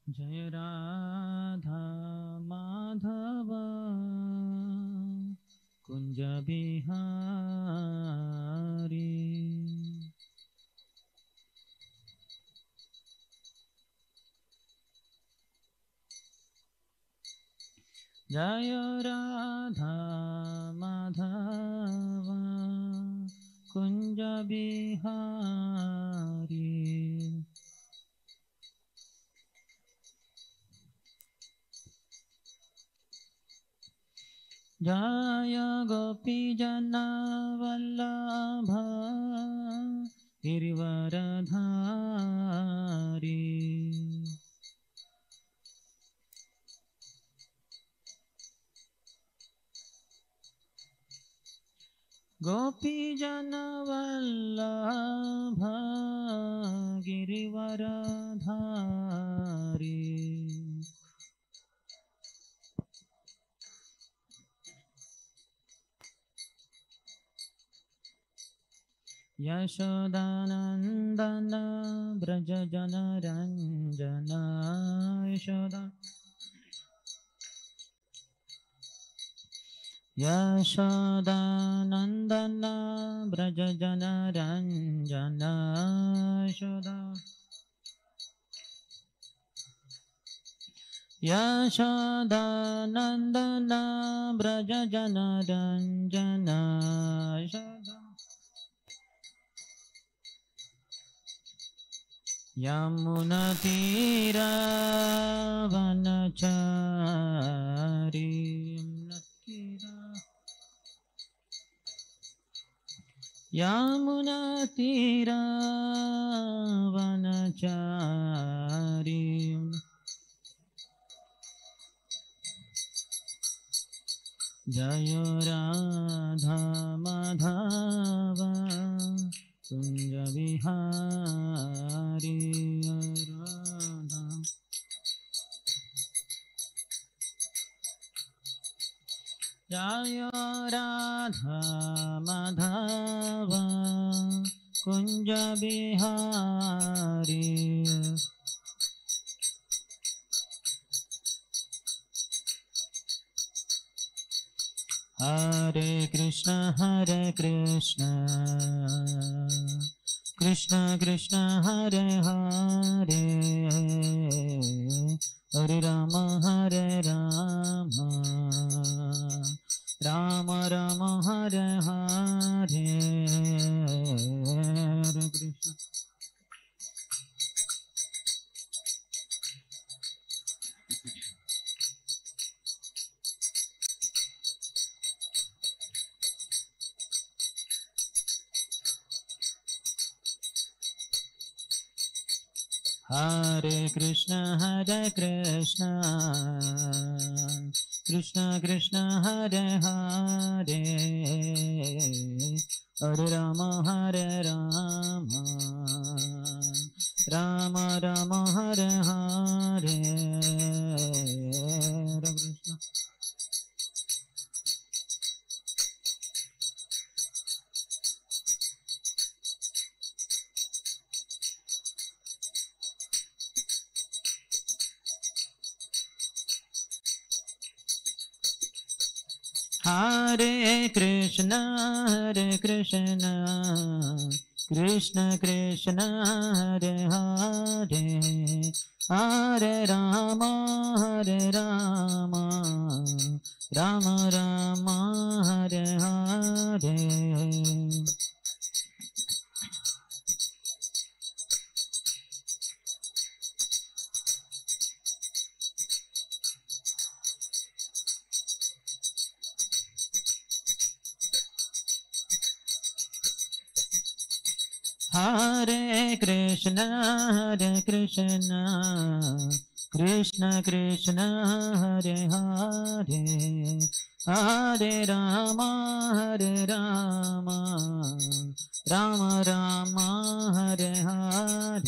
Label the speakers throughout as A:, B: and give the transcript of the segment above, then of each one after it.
A: जय राधा माधव कुंज बिहारी। जय राधा माधव कुंज बिहारी। जय गोपीजन वल्लभ गिरिवरधारी। गोपीजन वल्लभ गिरिवरधारी। यशोदानंदन ब्रज जन रंजन। यशोदानंदन ब्रज जन रंजन। यशोदानंदन ब्रज जन रंजन। यमुना तीरा वनचारी। यमुना तीरा वनचारी। जय राधा माधव कुंज बिहारी। राधा जय राधा माधव कुंज बिहारी। हरे कृष्ण कृष्ण कृष्ण हरे हरे, हरे राम राम राम हरे हरे। हरे कृष्ण कृष्ण कृष्ण हरे हरे, हरे राम राम राम हरे हरे। हरे कृष्ण हरे कृष्ण कृष्ण कृष्ण हरे हरे, हरे राम राम राम हरे हरे। हरे कृष्ण कृष्ण कृष्ण हरे हरे, हरे Ram Rama Rama Hare Hare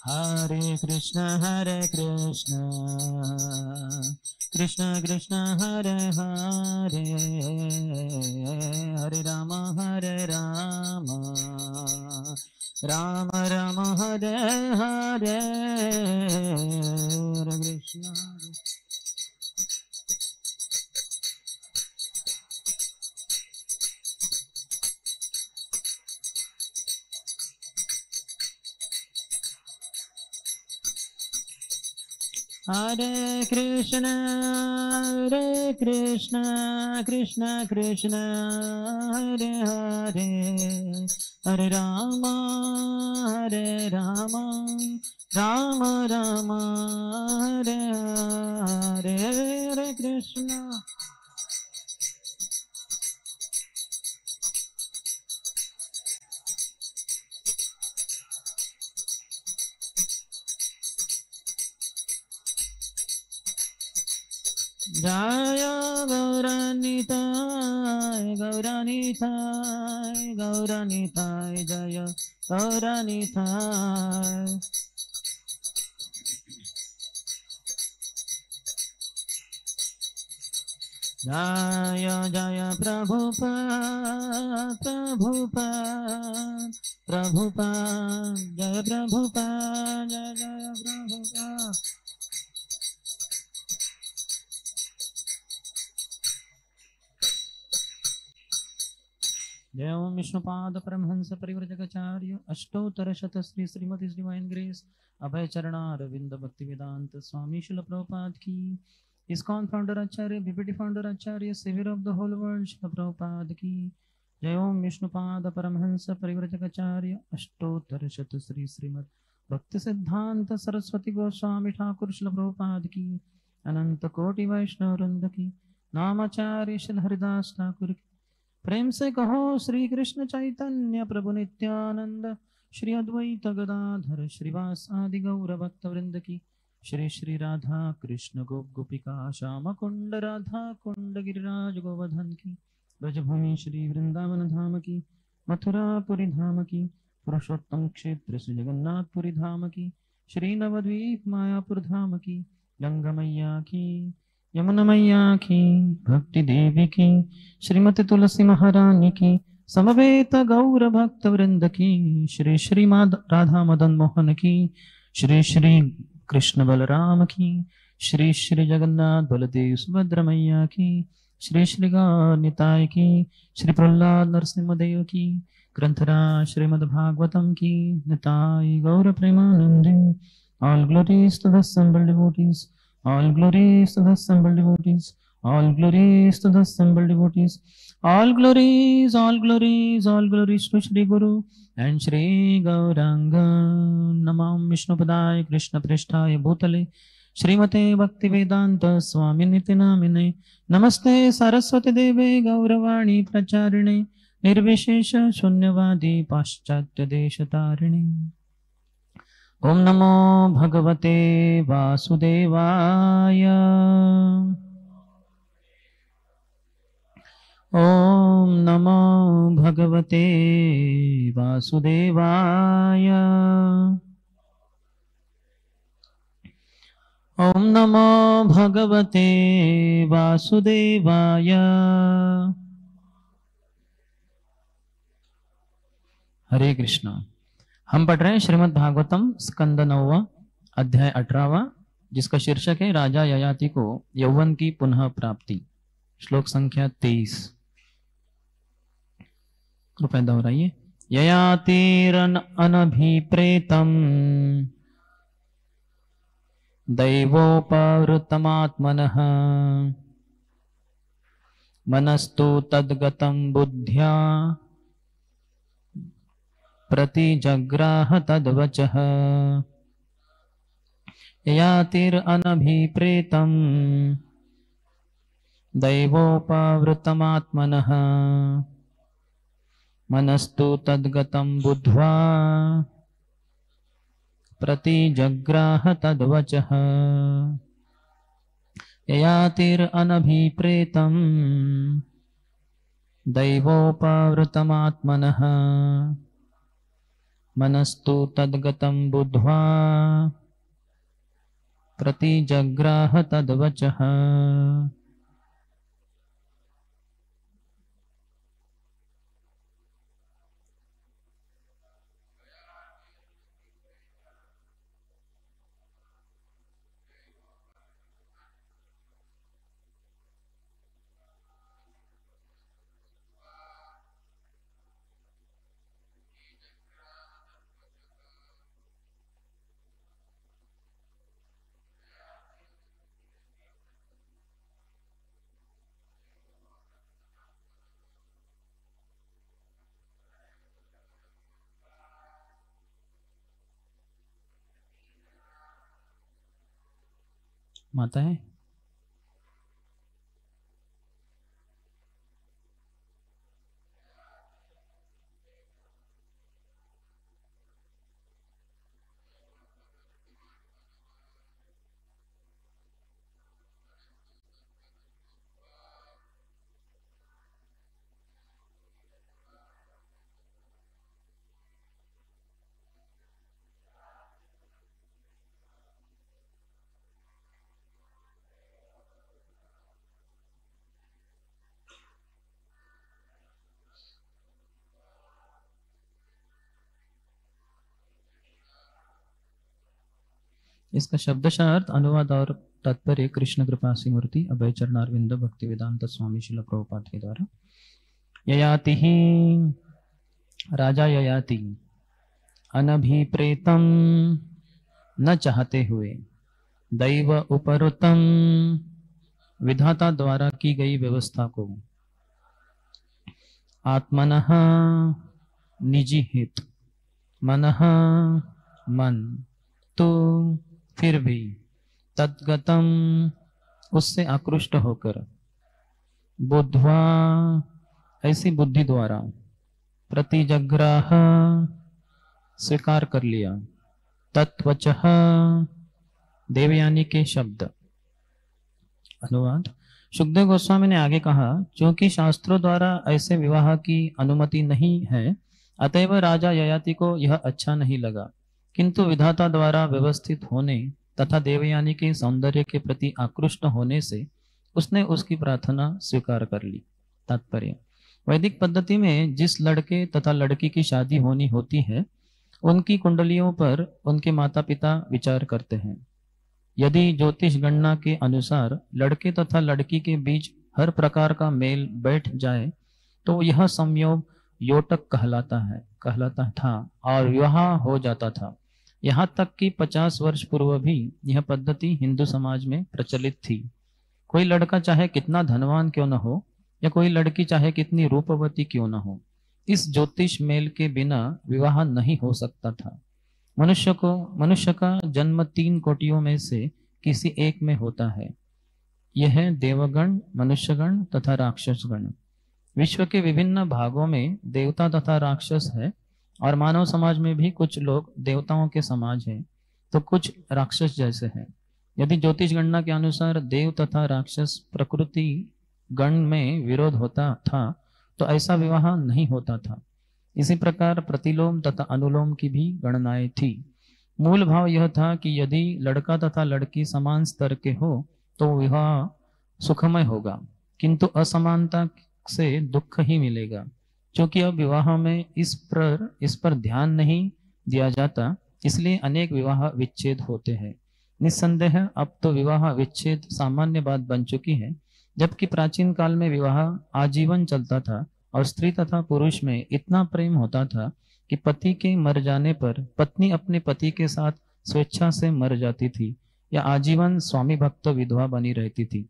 A: Hare Krishna Hare Krishna Krishna Krishna Hare Hare Hare Rama Rama Rama Hare Hare Hare Krishna Hare Krishna Krishna Krishna Hare Hare Hare Rama Rama Rama Hare Hare Hare Krishna Jaya Gauranitai Jaya Gauranitai Jaya Jaya Prabhupada Jaya Prabhupada Jaya Prabhupada जय ओम विष्णुपाद परमहंस परिव्रजकाचार्य अष्टोत्तर शत श्री श्रीमती divine grace Abhay Charanaravind Bhakti Vedanta Swami Srila Prabhupada की ISKCON founder acharya BPT founder acharya saviour of the whole world Srila Prabhupada की जय ओम विष्णुपाद परमहंस परिव्रजकाचार्य अष्टोत्तर शत श्री श्रीमद भक्ति सिद्धांत सरस्वती गोस्वामी ठाकुर शिल प्रभुपाद की अनंत कोटि वैष्णव वृंद की नामाचार्य शिल हरिदास ठाकुर की प्रेम से कहो श्री कृष्ण चैतन्य प्रभु नित्यानंद श्री अद्वैत गदाधर श्रीवास आदि गौर भक्त वृंद की श्री श्री राधा कृष्ण गोपिका श्याम कुंड राधा कुंड गिरिराज गोवर्धन की ब्रजभूमि श्री वृंदावन धाम की मथुरापुरी धाम की पुरुषोत्तम क्षेत्र श्री जगन्नाथपुरी धाम की श्री नवद्वीप मायापुर धाम की गंगा मैया की यमुना मैया की भक्ति देवी की श्रीमती तुलसी महारानी की समवेत गौर भक्त वृंद की श्री श्री राधा मदन मोहन की श्री श्री कृष्ण बलराम की श्री श्री जगन्नाथ बलदेव सुभद्रा मैया की श्री श्री निताय की श्री प्रहलाद नरसिंह देव की ग्रंथराज श्रीमद् भागवतम की निताय गौर प्रेमानंदे all glories to the assembled devotees all glories to the assembled devotees all glories to the assembled devotees all glories to Shri Guru and Shri Gauranga Namam Vishnupadaya Krishna Prishtaya Bhutale Srimate Bhaktivedanta Swami Nitinamine Namaste Saraswati Deve Gauravani Pracharine Nirvishesha Shunyavadi Paschatya Deshatarine ओम नमो भगवते वासुदेवाय ओम नमो भगवते वासुदेवाय ओम नमो भगवते वासुदेवाय हरे कृष्णा। हम पढ़ रहे हैं श्रीमद् भागवतम स्कंद 9 अध्याय 18 जिसका शीर्षक है राजा ययाति को यौवन की पुनः प्राप्ति। श्लोक संख्या 23। कृपया दोहराइए। ययातिरन अनभिप्रेतम दैवोपवृतमात्मनः मनस्तु तद्गतं बुद्ध्या प्रतिजग्राह तद्वचः ययातिरनभिप्रेतं दैवोपवृतमात्मनः मनस्तु तद्गतं बुद्ध्वा प्रतिजग्राह तद्वचः ययातिरनभिप्रेतं दैवोपवृतमात्मनः मनस्तु तद्गतं बुद्ध्वा प्रतिजग्राह तद्वचः। माता है इसका शब्दशः अर्थ, अनुवाद और तात्पर्य कृष्ण कृपा मूर्ति अभय चरणारविंद भक्ति वेदांत स्वामी शिल प्रभुपाद के द्वारा। ययाति ही राजा ययाति अनभिप्रेतम न चाहते हुए, दैव उपरुतम विधाता द्वारा की गई व्यवस्था को, आत्मनः निजी हित, मनः मन, तो फिर भी तद्गतम उससे आकृष्ट होकर, बुद्ध्वा ऐसी बुद्धि द्वारा, प्रतिजग्राह स्वीकार कर लिया, तत्वचः देवयानी के शब्द। अनुवाद, सुखदेव गोस्वामी ने आगे कहा, क्योंकि शास्त्रों द्वारा ऐसे विवाह की अनुमति नहीं है, अतएव राजा ययाति को यह अच्छा नहीं लगा, किंतु विधाता द्वारा व्यवस्थित होने तथा देवयानी के सौंदर्य के प्रति आकृष्ट होने से उसने उसकी प्रार्थना स्वीकार कर ली। तात्पर्य, वैदिक पद्धति में जिस लड़के तथा लड़की की शादी होनी होती है, उनकी कुंडलियों पर उनके माता पिता विचार करते हैं। यदि ज्योतिष गणना के अनुसार लड़के तथा लड़की के बीच हर प्रकार का मेल बैठ जाए तो यह संयोग योटक कहलाता था और विवाह हो जाता था। यहाँ तक कि 50 वर्ष पूर्व भी यह पद्धति हिंदू समाज में प्रचलित थी। कोई लड़का चाहे कितना धनवान क्यों न हो या कोई लड़की चाहे कितनी रूपवती क्यों न हो, इस ज्योतिष मेल के बिना विवाह नहीं हो सकता था। मनुष्य का जन्म 3 कोटियों में से किसी एक में होता है। यह देवगण, मनुष्यगण तथा राक्षसगण। विश्व के विभिन्न भागों में देवता तथा राक्षस है और मानव समाज में भी कुछ लोग देवताओं के समाज हैं तो कुछ राक्षस जैसे हैं। यदि ज्योतिष गणना के अनुसार देव तथा राक्षस प्रकृति गण में विरोध होता था तो ऐसा विवाह नहीं होता था। इसी प्रकार प्रतिलोम तथा अनुलोम की भी गणनाएं थी। मूल भाव यह था कि यदि लड़का तथा लड़की समान स्तर के हो तो विवाह सुखमय होगा, किंतु असमानता से दुख ही मिलेगा। क्योंकि अब विवाह में इस पर ध्यान नहीं दिया जाता, इसलिए अनेक विवाह विच्छेद होते हैं। निस्संदेह अब तो विवाह विच्छेद सामान्य बात बन चुकी है, जबकि प्राचीन काल में विवाह आजीवन चलता था और स्त्री तथा पुरुष में इतना प्रेम होता था कि पति के मर जाने पर पत्नी अपने पति के साथ स्वेच्छा से मर जाती थी या आजीवन स्वामी भक्त विधवा बनी रहती थी।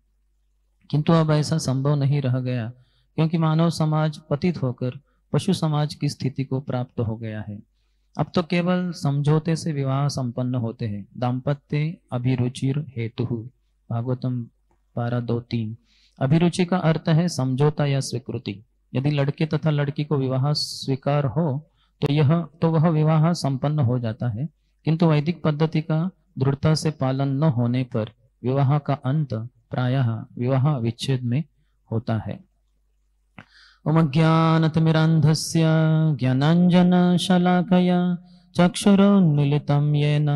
A: किंतु अब ऐसा संभव नहीं रह गया, क्योंकि मानव समाज पतित होकर पशु समाज की स्थिति को प्राप्त हो गया है। अब तो केवल समझौते से विवाह संपन्न होते हैं। दाम्पत्य अभिरुचिर हेतु, भागवतम 12:2-3। अभिरुचि का अर्थ है समझौता या स्वीकृति। यदि लड़के तथा लड़की को विवाह स्वीकार हो तो वह विवाह संपन्न हो जाता है, किंतु वैदिक पद्धति का दृढ़ता से पालन न होने पर विवाह का अंत प्रायः विवाह विच्छेद में होता है। ओम ज्ञानतिमिरान्धस्य ज्ञानाञ्जनशलाकया चक्षुरुन्मीलितं येन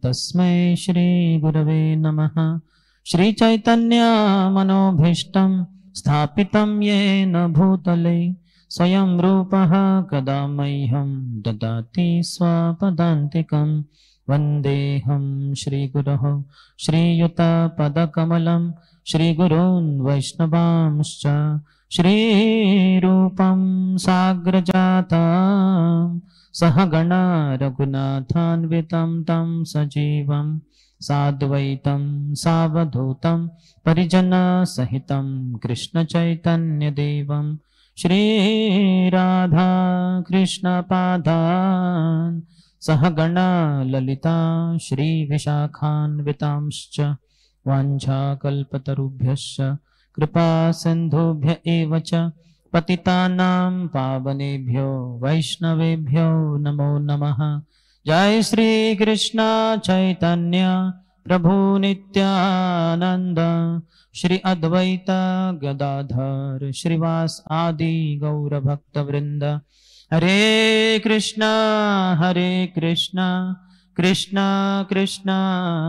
A: तस्मै श्रीगुरवे नमः। श्रीचैतन्यमनोभीष्टं स्थापितं येन भूतले स्वयं रूपः कदा मह्यं ददाति स्वपदान्तिकं। वन्देऽहं श्रीगुरोः श्रीयुतपदकमलं श्रीगुरून् वैष्णवांश्च श्रीरूपं साग्रजातं सहगणा रघुनाथान्वितं तं सजीवं साद्वैतं सावधूतं परिजनसहितं कृष्णचैतन्यदेवं श्रीराधा कृष्णपादान् सहगणा ललिता श्रीविशाखान्वितांश्च वाञ्छाकल्पतरुभ्यश्च कृपा सिन्धुभ्य एव च पतितानां पावनेभ्यो वैष्णवेभ्यो नमो नमः। जय श्री कृष्ण चैतन्य प्रभु नित्यानंद श्री अद्वैत गदाधर श्रीवास आदि गौर भक्त वृंद। हरे कृष्णा कृष्णा कृष्णा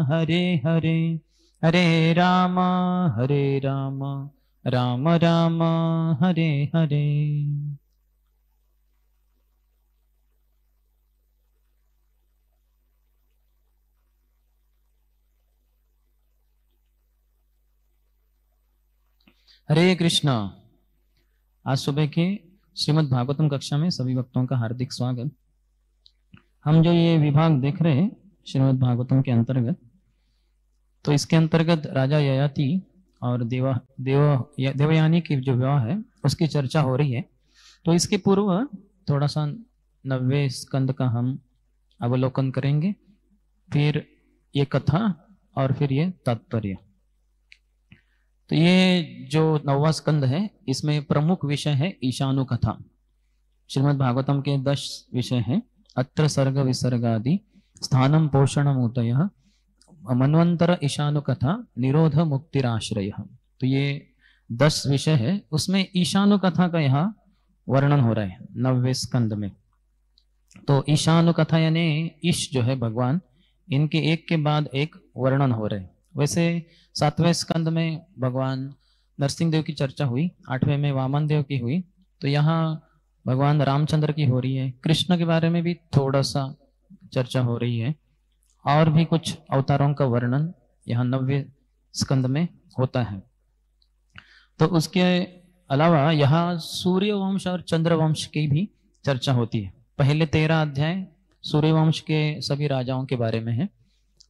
A: हरे हरे, हरे राम राम राम हरे हरे। हरे कृष्णा। आज सुबह के श्रीमद् भागवतम कक्षा में सभी भक्तों का हार्दिक स्वागत। हम जो ये विभाग देख रहे हैं श्रीमद् भागवतम के अंतर्गत, तो इसके अंतर्गत राजा ययाति और देवयानी की जो विवाह है उसकी चर्चा हो रही है। तो इसके पूर्व थोड़ा सा 90वें स्कंद का हम अवलोकन करेंगे, फिर ये कथा और फिर ये तात्पर्य। तो ये जो 9वां स्कंद है इसमें प्रमुख विषय है ईशानु कथा। श्रीमद् भागवतम के 10 विषय हैं। अत्र सर्ग विसर्गादि स्थानम पोषणम उदयः मनवंतर ईशानु कथा निरोध मुक्तिराश्रय। तो ये 10 विषय है, उसमें ईशानु कथा का यहाँ वर्णन हो रहा है 9वें स्कंद में। तो ईशानु कथा यानी ईश जो है भगवान, इनके एक के बाद एक वर्णन हो रहे हैं। वैसे 7वें स्कंद में भगवान नरसिंह देव की चर्चा हुई, 8वें में वामन देव की हुई, तो यहाँ भगवान रामचंद्र की हो रही है। कृष्ण के बारे में भी थोड़ा सा चर्चा हो रही है, और भी कुछ अवतारों का वर्णन यहाँ 9वें स्कंद में होता है। तो उसके अलावा यहाँ सूर्य वंश और चंद्र वंश की भी चर्चा होती है। पहले 13 अध्याय सूर्य वंश के सभी राजाओं के बारे में है,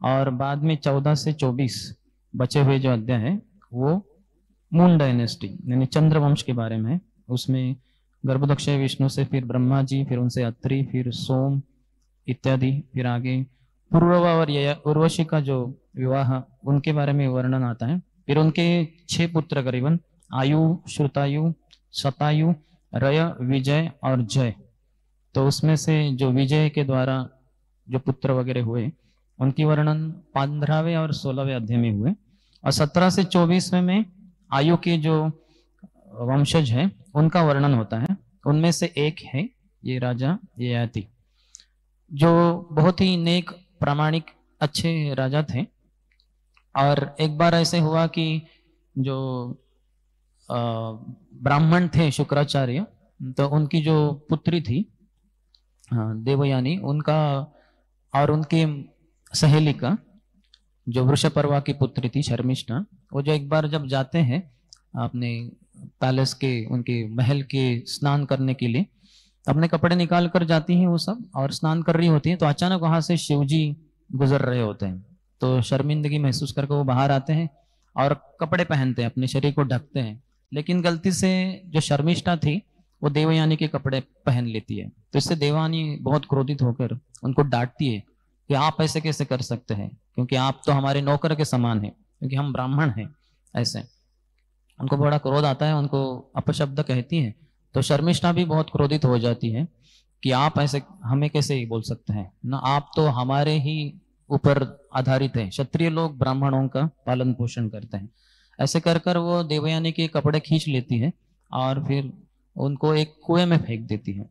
A: और बाद में 14 से 24 बचे हुए जो अध्याय है वो मून डायनेस्टी यानी चंद्र वंश के बारे में है। उसमें गर्भदक्ष विष्णु से फिर ब्रह्मा जी, फिर उनसे अत्रि, फिर सोम इत्यादि, फिर आगे पूर्वा और उर्वशी का जो विवाह उनके बारे में वर्णन आता है। फिर उनके 6 पुत्र करीबन आयु, श्रुतायु, शतायु, रय, विजय और जय। तो उसमें से जो विजय के द्वारा जो पुत्र वगैरह हुए उनकी वर्णन 15वें और 16वें अध्याय में हुए, और 17 से 24वें में आयु के जो वंशज है उनका वर्णन होता है। उनमें से एक है ये राजा ययाति, जो बहुत ही नेक, प्रामाणिक, अच्छे राजा थे। और एक बार ऐसे हुआ कि जो ब्राह्मण थे शुक्राचार्य, तो उनकी जो पुत्री थी देवयानी, उनका और उनकी सहेली का जो वृषपर्वा की पुत्री थी शर्मिष्ठा, वो जो एक बार जब जाते हैं अपने पैलेस के, उनके महल के स्नान करने के लिए, अपने कपड़े निकाल कर जाती हैं वो सब और स्नान कर रही होती हैं। तो अचानक वहां से शिवजी गुजर रहे होते हैं, तो शर्मिंदगी महसूस करके वो बाहर आते हैं और कपड़े पहनते हैं, अपने शरीर को ढकते हैं। लेकिन गलती से जो शर्मिष्ठा थी वो देवयानी के कपड़े पहन लेती है। तो इससे देवयानी बहुत क्रोधित होकर उनको डांटती है कि आप ऐसे कैसे कर सकते हैं, क्योंकि आप तो हमारे नौकर के समान हैं, क्योंकि हम ब्राह्मण हैं। ऐसे उनको बड़ा क्रोध आता है, उनको अपशब्द कहती है। तो शर्मिष्ठा भी बहुत क्रोधित हो जाती है कि आप ऐसे हमें कैसे बोल सकते हैं ना, आप तो हमारे ही ऊपर आधारित है, क्षत्रिय लोग ब्राह्मणों का पालन पोषण करते हैं। ऐसे कर कर वो देवयानी के कपड़े खींच लेती है और फिर उनको एक कुएं में फेंक देती है।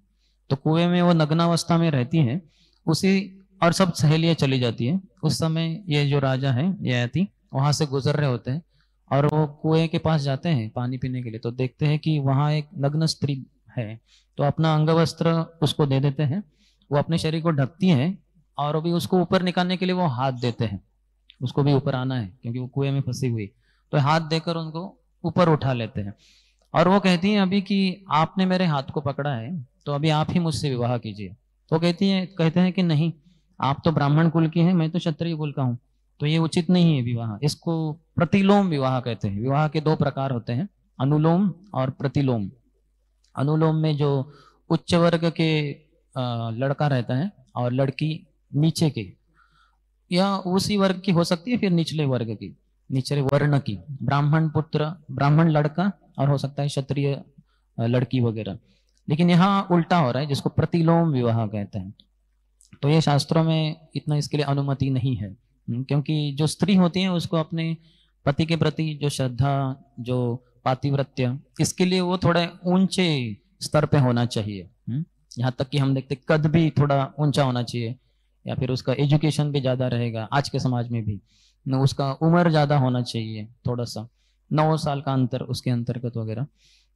A: तो कुएं में वो नग्नावस्था में रहती है उसी, और सब सहेलियां चली जाती है। उस समय ये जो राजा है ययाति वहां से गुजर रहे होते हैं और वो कुएं के पास जाते हैं पानी पीने के लिए, तो देखते हैं कि वहां एक नग्न स्त्री है। तो अपना अंगवस्त्र उसको दे देते हैं, वो अपने शरीर को ढकती है और अभी उसको ऊपर निकालने के लिए वो हाथ देते हैं, उसको भी ऊपर आना है क्योंकि वो कुएं में फंसी हुई। तो हाथ देकर उनको ऊपर उठा लेते हैं और वो कहती है अभी कि आपने मेरे हाथ को पकड़ा है तो अभी आप ही मुझसे विवाह कीजिए। तो कहते हैं कि नहीं, आप तो ब्राह्मण कुल की हैं, मैं तो क्षत्रिय कुल का हूं, तो ये उचित नहीं है विवाह। इसको प्रतिलोम विवाह कहते हैं। विवाह के दो प्रकार होते हैं, अनुलोम और प्रतिलोम। अनुलोम में जो उच्च वर्ग के लड़का रहता है और लड़की नीचे के या उसी वर्ग की हो सकती है, फिर निचले वर्ग की, निचले वर्ण की, ब्राह्मण पुत्र, ब्राह्मण लड़का और हो सकता है क्षत्रिय लड़की वगैरह। लेकिन यहाँ उल्टा हो रहा है जिसको प्रतिलोम विवाह कहते हैं। तो ये शास्त्रों में इतना इसके लिए अनुमति नहीं है, क्योंकि जो स्त्री होती है उसको अपने पति के प्रति जो श्रद्धा, जो पातिव्रत्य, इसके लिए वो थोड़े ऊंचे स्तर पे होना चाहिए। यहाँ तक कि हम देखते कद भी थोड़ा ऊंचा होना चाहिए, या फिर उसका एजुकेशन भी ज्यादा रहेगा आज के समाज में भी, न उसका उम्र ज्यादा होना चाहिए, थोड़ा सा 9 साल का अंतर उसके अंतर्गत वगैरह।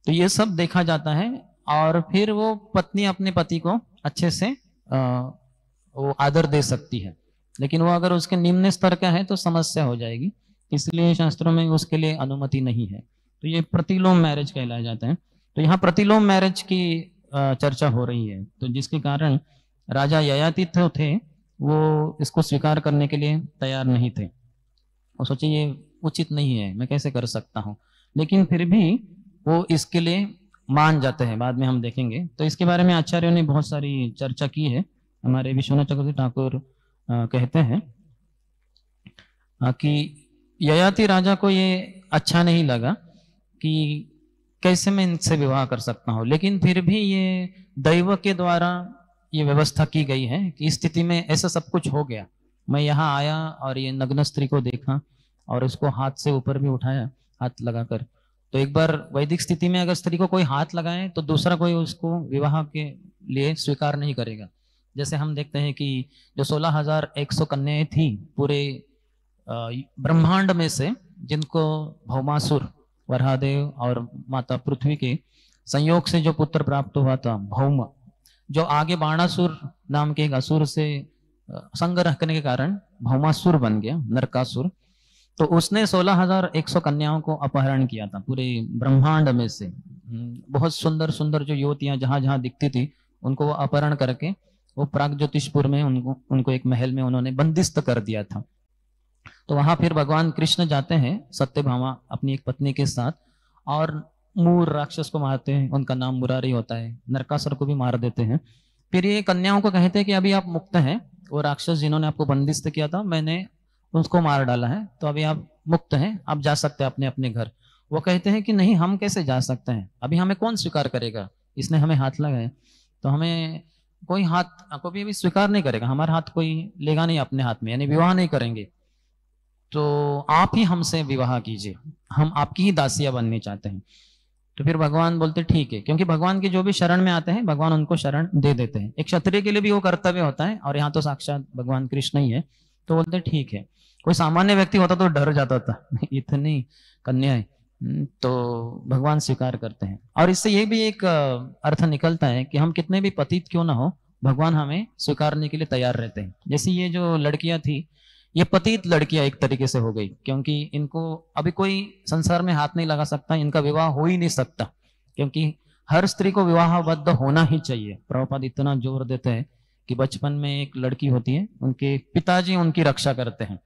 A: तो ये सब देखा जाता है और फिर वो पत्नी अपने पति को अच्छे से वो आदर दे सकती है। लेकिन वो अगर उसके निम्न स्तर का है तो समस्या हो जाएगी, इसलिए शास्त्रों में उसके लिए अनुमति नहीं है। तो ये प्रतिलोम मैरिज कहलाया जाता है। तो यहाँ प्रतिलोम मैरिज की चर्चा हो रही है, तो जिसके कारण राजा ययाति थे वो इसको स्वीकार करने के लिए तैयार नहीं थे। वो सोचे ये उचित नहीं है, मैं कैसे कर सकता हूँ, लेकिन फिर भी वो इसके लिए मान जाते हैं, बाद में हम देखेंगे। तो इसके बारे में आचार्यों ने बहुत सारी चर्चा की है। हमारे विश्वनाथ चक्रवर्ती ठाकुर कहते हैं कि ययाति राजा को ये अच्छा नहीं लगा कि कैसे मैं इनसे विवाह कर सकता हूँ, लेकिन फिर भी ये दैव के द्वारा ये व्यवस्था की गई है कि इस स्थिति में ऐसा सब कुछ हो गया। मैं यहाँ आया और ये नग्न स्त्री को देखा और उसको हाथ से ऊपर भी उठाया, हाथ लगाकर। तो एक बार वैदिक स्थिति में अगर स्त्री को कोई हाथ लगाए तो दूसरा कोई उसको विवाह के लिए स्वीकार नहीं करेगा। जैसे हम देखते हैं कि जो 16,100 कन्याएं थी पूरे ब्रह्मांड में से, जिनको भौमासुर, वराहदेव और माता पृथ्वी के संयोग से जो पुत्र प्राप्त हुआ था भौम, जो आगे बाणासुर नाम के एक असुर से संग रखने के कारण भौमासुर बन गया, नरकासुर। तो उसने 16,100 कन्याओं को अपहरण किया था पूरे ब्रह्मांड में से। बहुत सुंदर सुंदर जो युवतियां जहां जहां दिखती थी उनको वो अपहरण करके वो प्रागज्योतिषपुर में उनको एक महल में उन्होंने बंदिस्त कर दिया था। तो वहां फिर भगवान कृष्ण जाते हैं सत्यभामा अपनी एक पत्नी के साथ और मूर राक्षस को मारते हैं, उनका नाम मुरारी होता है, नरकासुर को भी मार देते हैं। फिर ये कन्याओं को कहते हैं कि अभी आप मुक्त हैं, वो राक्षस जिन्होंने आपको बंदिस्त किया था मैंने उसको मार डाला है, तो अभी आप मुक्त हैं, आप जा सकते हैं अपने अपने घर। वो कहते हैं कि नहीं, हम कैसे जा सकते हैं, अभी हमें कौन स्वीकार करेगा, इसने हमें हाथ लगाए तो हमें कोई हाथ को भी स्वीकार नहीं करेगा, हमारा हाथ कोई लेगा नहीं अपने हाथ में, यानी विवाह नहीं करेंगे, तो आप ही हमसे विवाह कीजिए, हम आपकी ही दासियां बननी चाहते हैं। तो फिर भगवान बोलते ठीक है, क्योंकि भगवान की जो भी शरण में आते हैं भगवान उनको शरण दे देते हैं। एक क्षत्रिय के लिए भी वो कर्तव्य होता है और यहाँ तो साक्षात भगवान कृष्ण ही है। तो बोलते ठीक है। कोई सामान्य व्यक्ति होता तो डर जाता था इतनी कन्याएं, तो भगवान स्वीकार करते हैं। और इससे ये भी एक अर्थ निकलता है कि हम कितने भी पतित क्यों ना हो, भगवान हमें स्वीकारने के लिए तैयार रहते हैं। जैसे ये जो लड़कियां थी, ये पतित लड़कियां एक तरीके से हो गई, क्योंकि इनको अभी कोई संसार में हाथ नहीं लगा सकता, इनका विवाह हो ही नहीं सकता, क्योंकि हर स्त्री को विवाहबद्ध होना ही चाहिए। प्रभुपाद इतना जोर देते हैं कि बचपन में एक लड़की होती है, उनके पिताजी उनकी रक्षा करते हैं,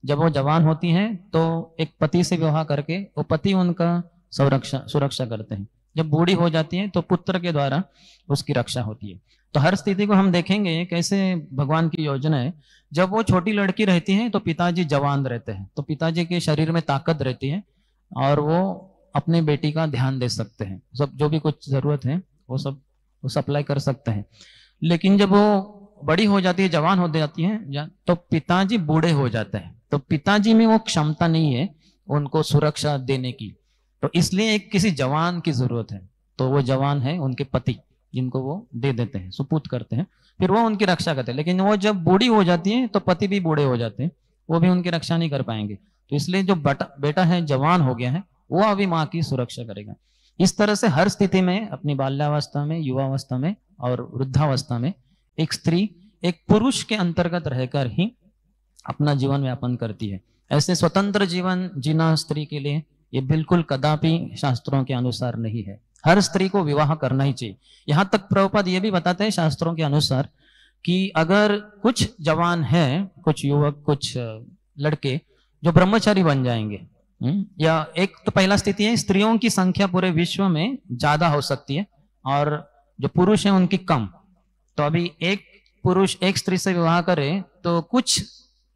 A: जब वो जवान होती हैं तो एक पति से विवाह करके वो पति उनका सुरक्षा करते हैं, जब बूढ़ी हो जाती है तो पुत्र के द्वारा उसकी रक्षा होती है। तो हर स्थिति को हम देखेंगे कैसे भगवान की योजना है। जब वो छोटी लड़की रहती है तो पिताजी जवान रहते हैं, तो पिताजी के शरीर में ताकत रहती है और वो अपने बेटी का ध्यान दे सकते हैं, सब जो भी कुछ जरूरत है वो सब वो सप्लाई कर सकते हैं। लेकिन जब वो बड़ी हो जाती है, जवान हो जाती है, तो पिताजी बूढ़े हो जाते हैं, तो पिताजी में वो क्षमता नहीं है उनको सुरक्षा देने की, तो इसलिए एक किसी जवान की जरूरत है। तो वो जवान है उनके पति, जिनको वो दे देते हैं, सुपुत करते हैं, फिर वो उनकी रक्षा करते हैं। लेकिन वो जब बूढ़ी हो जाती है तो पति भी बूढ़े हो जाते हैं, वो भी उनकी रक्षा नहीं कर पाएंगे। तो इसलिए जो बेटा है जवान हो गया है, वो अभी माँ की सुरक्षा करेगा। इस तरह से हर स्थिति में, अपनी बाल्यावस्था में, युवावस्था में और वृद्धावस्था में, एक स्त्री एक पुरुष के अंतर्गत रहकर ही अपना जीवन यापन करती है। ऐसे स्वतंत्र जीवन जीना स्त्री के लिए ये बिल्कुल कदापि शास्त्रों के अनुसार नहीं है। हर स्त्री को विवाह करना ही चाहिए। यहां तक प्रभुपाद ये भी बताते हैं शास्त्रों के अनुसार कि अगर कुछ जवान है, कुछ युवक, कुछ लड़के जो ब्रह्मचारी बन जाएंगे, या एक तो पहला स्थिति है स्त्रियों की संख्या पूरे विश्व में ज्यादा हो सकती है और जो पुरुष हैं उनकी कम। तो अभी एक पुरुष एक स्त्री से विवाह करे तो कुछ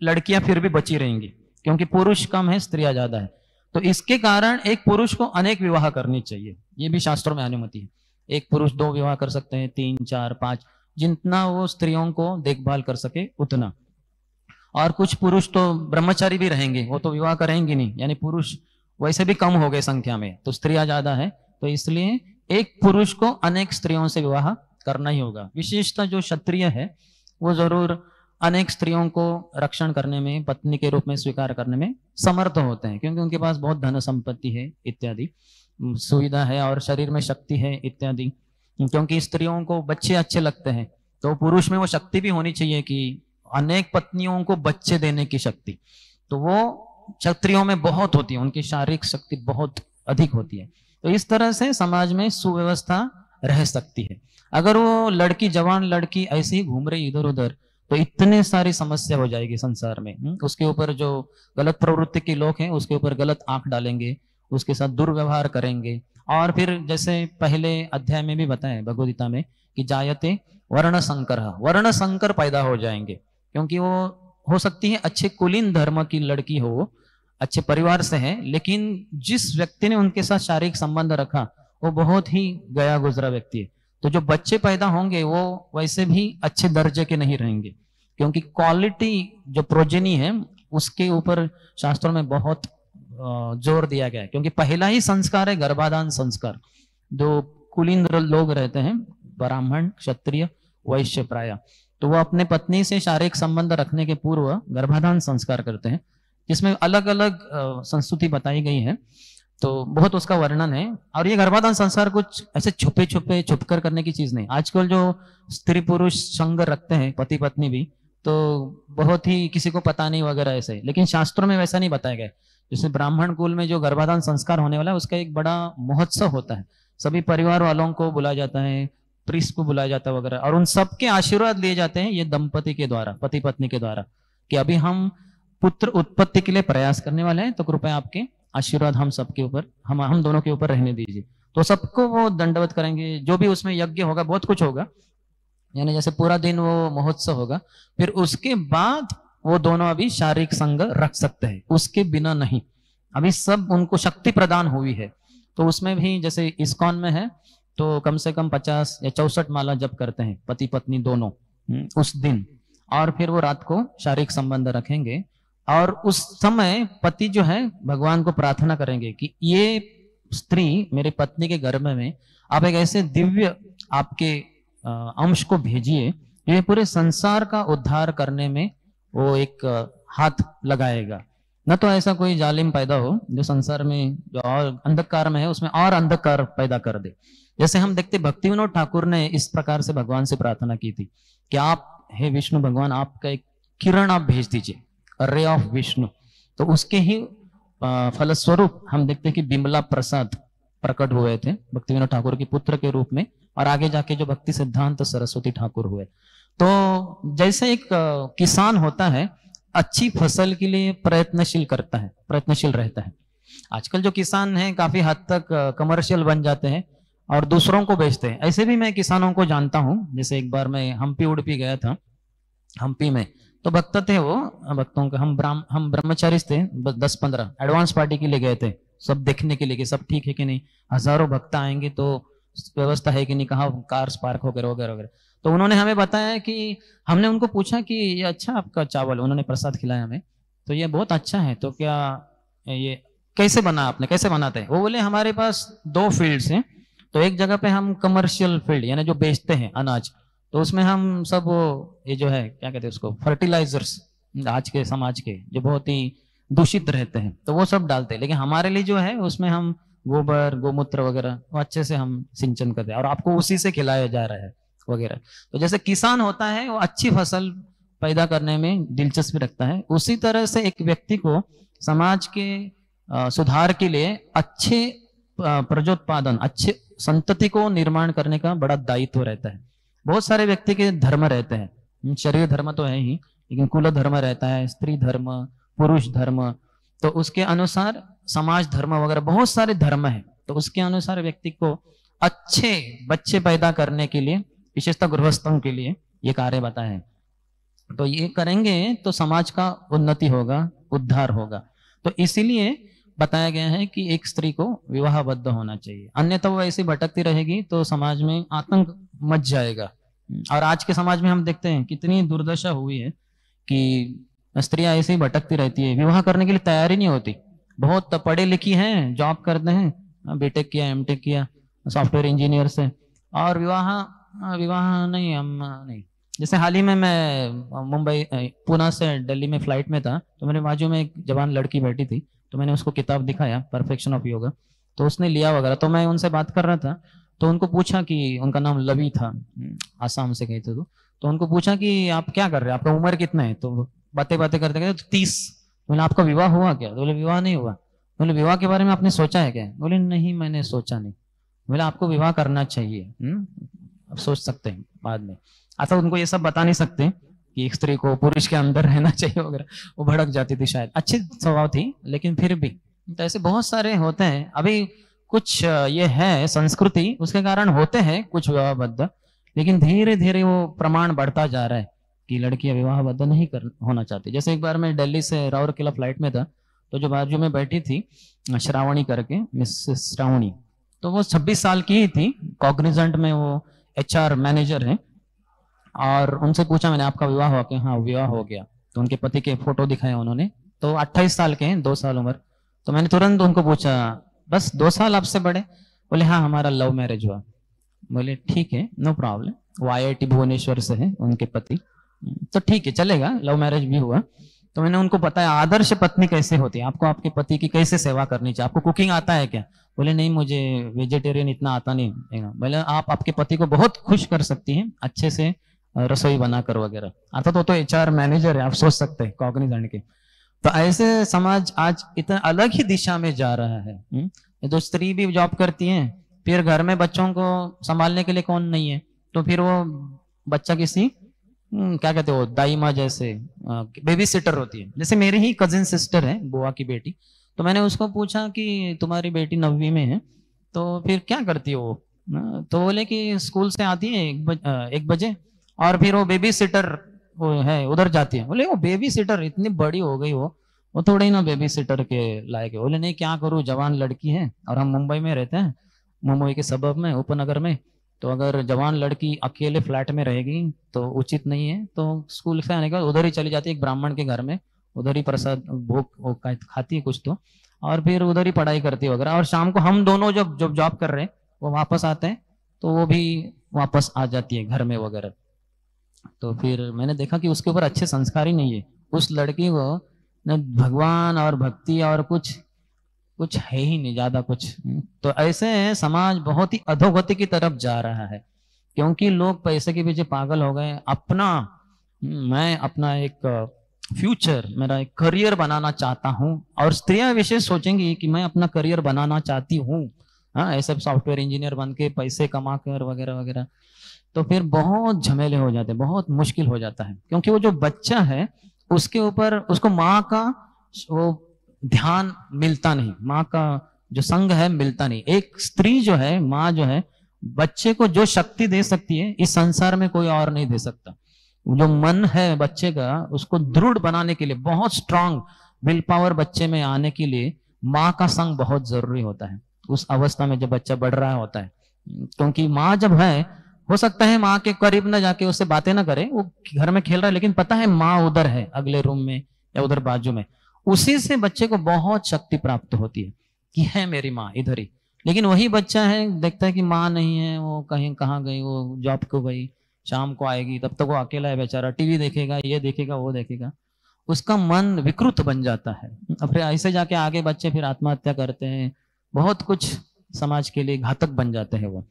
A: लड़कियां फिर भी बची रहेंगी, क्योंकि पुरुष कम है, स्त्रियां ज्यादा है। तो इसके कारण एक पुरुष को अनेक विवाह करनी चाहिए, ये भी शास्त्रों में अनुमति है। एक पुरुष 2 विवाह कर सकते हैं, 3, 4, 5, जितना वो स्त्रियों को देखभाल कर सके उतना। और कुछ पुरुष तो ब्रह्मचारी भी रहेंगे, वो तो विवाह करेंगे नहीं, यानी पुरुष वैसे भी कम हो गए संख्या में, तो स्त्रियां ज्यादा है, तो इसलिए एक पुरुष को अनेक स्त्रियों से विवाह करना ही होगा। विशेषतः जो क्षत्रिय है वो जरूर अनेक स्त्रियों को रक्षण करने में, पत्नी के रूप में स्वीकार करने में समर्थ होते हैं, क्योंकि उनके पास बहुत धन संपत्ति है इत्यादि, सुविधा है और शरीर में शक्ति है इत्यादि। क्योंकि स्त्रियों को बच्चे अच्छे लगते हैं, तो पुरुष में वो शक्ति भी होनी चाहिए कि अनेक पत्नियों को बच्चे देने की शक्ति, तो वो क्षत्रियों में बहुत होती है, उनकी शारीरिक शक्ति बहुत अधिक होती है। तो इस तरह से समाज में सुव्यवस्था रह सकती है। अगर वो लड़की, जवान लड़की ऐसे ही घूम रही इधर उधर, तो इतने सारी समस्या हो जाएगी संसार में। उसके ऊपर जो गलत प्रवृत्ति के लोग हैं उसके ऊपर गलत आंख डालेंगे, उसके साथ दुर्व्यवहार करेंगे, और फिर जैसे पहले अध्याय में भी बताया भगवद्गीता में कि जायते वर्ण संकर, वर्ण संकर पैदा हो जाएंगे, क्योंकि वो हो सकती है अच्छे कुलीन धर्म की लड़की हो, अच्छे परिवार से है, लेकिन जिस व्यक्ति ने उनके साथ शारीरिक संबंध रखा वो बहुत ही गया गुजरा व्यक्ति है, तो जो बच्चे पैदा होंगे वो वैसे भी अच्छे दर्जे के नहीं रहेंगे, क्योंकि क्वालिटी जो प्रोजेनी है उसके ऊपर शास्त्रों में बहुत जोर दिया गया है। क्योंकि पहला ही संस्कार है गर्भाधान संस्कार। जो कुलीन लोग रहते हैं, ब्राह्मण, क्षत्रिय, वैश्य प्राय, तो वो अपने पत्नी से शारीरिक संबंध रखने के पूर्व गर्भाधान संस्कार करते हैं, जिसमें अलग अलग संस्तुति बताई गई है, तो बहुत उसका वर्णन है। और ये गर्भाधान संस्कार कुछ ऐसे छुपे छुपे छुपकर करने की चीज नहीं। आजकल जो स्त्री पुरुष संग रखते हैं पति पत्नी भी, तो बहुत ही किसी को पता नहीं वगैरह ऐसे, लेकिन शास्त्रों में वैसा नहीं बताया गया। जैसे ब्राह्मण कुल में जो गर्भाधान संस्कार होने वाला है उसका एक बड़ा महोत्सव होता है, सभी परिवार वालों को बुलाया जाता है, प्रीस्ट को बुलाया जाता है वगैरह, और उन सबके आशीर्वाद लिए जाते हैं ये दंपति के द्वारा, पति पत्नी के द्वारा, कि अभी हम पुत्र उत्पत्ति के लिए प्रयास करने वाले हैं, तो कृपया आपके आशीर्वाद हम सबके ऊपर, हम दोनों के ऊपर रहने दीजिए। तो सबको वो दंडवत करेंगे, जो भी उसमें यज्ञ होगा, बहुत कुछ होगा, यानी जैसे पूरा दिन वो महोत्सव होगा। फिर उसके बाद वो दोनों अभी शारीरिक संग रख सकते हैं, उसके बिना नहीं। अभी सब उनको शक्ति प्रदान हुई है, तो उसमें भी जैसे इस्कॉन में है तो कम से कम 50 या 64 माला जप करते हैं पति पत्नी दोनों उस दिन, और फिर वो रात को शारीरिक संबंध रखेंगे, और उस समय पति जो है भगवान को प्रार्थना करेंगे कि ये स्त्री मेरे पत्नी के गर्भ में आप एक ऐसे दिव्य आपके अंश को भेजिए, ये पूरे संसार का उद्धार करने में वो एक हाथ लगाएगा। न तो ऐसा कोई जालिम पैदा हो जो संसार में जो और अंधकार में है उसमें और अंधकार पैदा कर दे। जैसे हम देखते भक्ति विनोद ठाकुर ने इस प्रकार से भगवान से प्रार्थना की थी कि आप हे विष्णु भगवान, आपका एक किरण आप भेज दीजिए, रे ऑफ विष्णु। तो उसके ही फलस्वरूप हम देखते हैं कि बिमला प्रसाद प्रकट हुए थे भक्ति विनोद ठाकुर के पुत्र के रूप में, और आगे जाके जो भक्ति सिद्धांत सरस्वती ठाकुर हुए। तो जैसे एक किसान होता है, अच्छी फसल के लिए प्रयत्नशील करता है, प्रयत्नशील रहता है। आजकल जो किसान हैं काफी हद तक कमर्शियल बन जाते हैं और दूसरों को बेचते हैं। ऐसे भी मैं किसानों को जानता हूं। जैसे एक बार मैं हम्पी उडुपी गया था, हम्पी में तो भक्त थे वो, भक्तों के हम ब्रह्मचारी थे, 10-15 एडवांस पार्टी के लिए गए थे सब देखने के लिए कि सब ठीक है कि नहीं, हजारों भक्त आएंगे तो व्यवस्था है कि नहीं, कहाँ कार्स पार्क वगैरह वगैरह वगैरह। तो उन्होंने हमें बताया कि हमने उनको पूछा कि ये अच्छा आपका चावल, उन्होंने प्रसाद खिलाया हमें, तो ये बहुत अच्छा है, तो क्या ये कैसे बना, आपने कैसे बनाते हैं? वो बोले हमारे पास 2 फील्ड्स हैं, तो एक जगह पे हम कमर्शियल फील्ड यानी जो बेचते हैं अनाज, तो उसमें हम सब ये जो है क्या कहते हैं उसको, फर्टिलाइजर्स, आज के समाज के जो बहुत ही दूषित रहते हैं तो वो सब डालते हैं, लेकिन हमारे लिए जो है उसमें हम गोबर गोमूत्र वगैरह वो अच्छे से हम सिंचन करते हैं और आपको उसी से खिलाया जा रहा है वगैरह। तो जैसे किसान होता है वो अच्छी फसल पैदा करने में दिलचस्पी रखता है, उसी तरह से एक व्यक्ति को समाज के सुधार के लिए अच्छे प्रजोत्पादन, अच्छे संतति को निर्माण करने का बड़ा दायित्व रहता है। बहुत सारे व्यक्ति के धर्म रहते हैं, शरीर धर्म तो है ही, लेकिन कुल धर्म रहता है, स्त्री धर्म, पुरुष धर्म, तो उसके अनुसार समाज धर्म वगैरह बहुत सारे धर्म है, तो उसके अनुसार व्यक्ति को अच्छे बच्चे पैदा करने के लिए, विशेषतः गृहस्थों के लिए ये कार्य बताया है। तो ये करेंगे तो समाज का उन्नति होगा, उद्धार होगा। तो इसीलिए बताया गया है कि एक स्त्री को विवाहबद्ध होना चाहिए, अन्यथा वो ऐसी भटकती रहेगी तो समाज में आतंक मच जाएगा। और आज के समाज में हम देखते हैं कितनी दुर्दशा हुई है कि स्त्रियां ऐसे ही भटकती रहती है, विवाह करने के लिए तैयारी नहीं होती। बहुत पढ़े लिखी हैं, जॉब करते हैं, बीटेक किया, एमटेक किया, सॉफ्टवेयर इंजीनियर से, और विवाह नहीं, हम नहीं। जैसे हाल ही में मैं मुंबई पुणे से दिल्ली में फ्लाइट में था, तो मेरे बाजू में एक जवान लड़की बैठी थी, तो मैंने उसको किताब दिखाया परफेक्शन ऑफ योगा, तो उसने लिया वगैरह। तो मैं उनसे बात कर रहा था, तो उनको पूछा कि उनका नाम लवी था, आसाम से गए थे, तो उनको पूछा कि आप क्या कर रहे हैं, आपका उम्र कितना है? तो बातें बातें करते करते 30। बोले आपका विवाह हुआ क्या? बोले विवाह नहीं हुआ। बोले विवाह के बारे में आपने सोचा है क्या? बोले नहीं, मैंने सोचा नहीं। बोले आपको विवाह करना चाहिए, अब सोच सकते हैं बाद में। अच्छा, उनको ये सब बता नहीं सकते कि एक स्त्री को पुरुष के अंदर रहना चाहिए वगैरह, वो भड़क जाती थी शायद। अच्छी स्वभाव थी, लेकिन फिर भी तो ऐसे बहुत सारे होते हैं। अभी कुछ ये है संस्कृति, उसके कारण होते हैं कुछ विवाहबद्ध, लेकिन धीरे धीरे वो प्रमाण बढ़ता जा रहा है कि लड़कियां विवाहबद्ध नहीं होना चाहती। जैसे एक बार मैं दिल्ली से राउरकेला फ्लाइट में था, तो जो बाजू में बैठी थी श्रावणी करके, मिसेस श्रावणी, तो वो 26 साल की ही थी, कॉग्निजेंट में वो HR मैनेजर है। और उनसे पूछा मैंने आपका विवाह हुआ क्या? हाँ विवाह हो गया। तो उनके पति के फोटो दिखाए उन्होंने, तो 28 साल के हैं, 2 साल उम्र। तो मैंने तुरंत उनको पूछा बस 2 साल आपसे बड़े? बोले हाँ हमारा लव मैरिज हुआ। बोले ठीक है, नो प्रॉब्लम, वो IIT भुवनेश्वर से है उनके पति, तो ठीक है चलेगा, लव मैरिज भी हुआ। तो मैंने उनको बताया आदर्श पत्नी कैसे होती है, आपको आपके पति की कैसे सेवा करनी चाहिए, आपको कुकिंग आता है क्या? बोले नहीं मुझे वेजिटेरियन इतना आता नहीं। बोले आप आपके पति को बहुत खुश कर सकती हैं अच्छे से रसोई बनाकर वगैरह। अर्थात वो तो HR मैनेजर है, आप सोच सकते हैं कॉग्निजेंट के। तो ऐसे समाज आज इतना अलग ही दिशा में जा रहा है। तो स्त्री भी जॉब करती है, फिर घर में बच्चों को संभालने के लिए कौन नहीं है, तो फिर वो बच्चा किसी क्या कहते हो दाई माँ जैसे बेबी सिटर होती है। जैसे मेरी ही कजिन सिस्टर है, बुआ की बेटी, तो मैंने उसको पूछा कि तुम्हारी बेटी 9वीं में है तो फिर क्या करती हो? तो बोले कि स्कूल से आती है 1 बजे और फिर वो बेबी सिटर वो है उधर जाती है। बोले वो बेबी सिटर इतनी बड़ी हो गई वो थोड़ी ना बेबी सिटर के लायक है। बोले नहीं क्या करूँ, जवान लड़की है और हम मुंबई में रहते हैं, मुंबई के सबब में, उपनगर में, तो अगर जवान लड़की अकेले फ्लैट में रहेगी तो उचित नहीं है। तो स्कूल से आने के बाद उधर ही चली जाती है एक ब्राह्मण के घर में, उधर ही प्रसाद भोग खाती है कुछ तो, और फिर उधर ही पढ़ाई करती है वगैरह। और शाम को हम दोनों जब जॉब कर रहे हैं वो वापस आते हैं तो वो भी वापस आ जाती है घर में वगैरह। तो फिर मैंने देखा कि उसके ऊपर अच्छे संस्कार ही नहीं है, उस लड़की को न भगवान और भक्ति और कुछ है ही नहीं ज्यादा कुछ। तो ऐसे समाज बहुत ही अधोगति की तरफ जा रहा है, क्योंकि लोग पैसे के पीछे पागल हो गए। मैं अपना एक फ्यूचर, मेरा एक करियर बनाना चाहता हूँ, और स्त्रियां विशेष सोचेंगी कि मैं अपना करियर बनाना चाहती हूँ, हाँ ऐसे सॉफ्टवेयर इंजीनियर बन के पैसे कमा कर वगैरह वगैरह। तो फिर बहुत झमेले हो जाते हैं, बहुत मुश्किल हो जाता है, क्योंकि वो जो बच्चा है उसके ऊपर उसको माँ का वो ध्यान मिलता नहीं, माँ का जो संग है मिलता नहीं। एक स्त्री जो है, माँ जो है, बच्चे को जो शक्ति दे सकती है इस संसार में कोई और नहीं दे सकता। जो मन है बच्चे का उसको दृढ़ बनाने के लिए, बहुत स्ट्रांग विल पावर बच्चे में आने के लिए माँ का संग बहुत जरूरी होता है उस अवस्था में जब बच्चा बढ़ रहा होता है। क्योंकि माँ जब है, हो सकता है माँ के करीब ना जाके उससे बातें ना करे, वो घर में खेल रहा है, लेकिन पता है माँ उधर है अगले रूम में या उधर बाजू में, उसी से बच्चे को बहुत शक्ति प्राप्त होती है कि है मेरी माँ इधर ही। लेकिन वही बच्चा है देखता है कि माँ नहीं है, वो कहीं कहाँ गई, वो जॉब को गई, शाम को आएगी, तब तक वो अकेला है बेचारा, टीवी देखेगा, ये देखेगा, वो देखेगा, उसका मन विकृत बन जाता है। और फिर ऐसे जाके आगे बच्चे फिर आत्महत्या करते हैं, बहुत कुछ समाज के लिए घातक बन जाते हैं वो।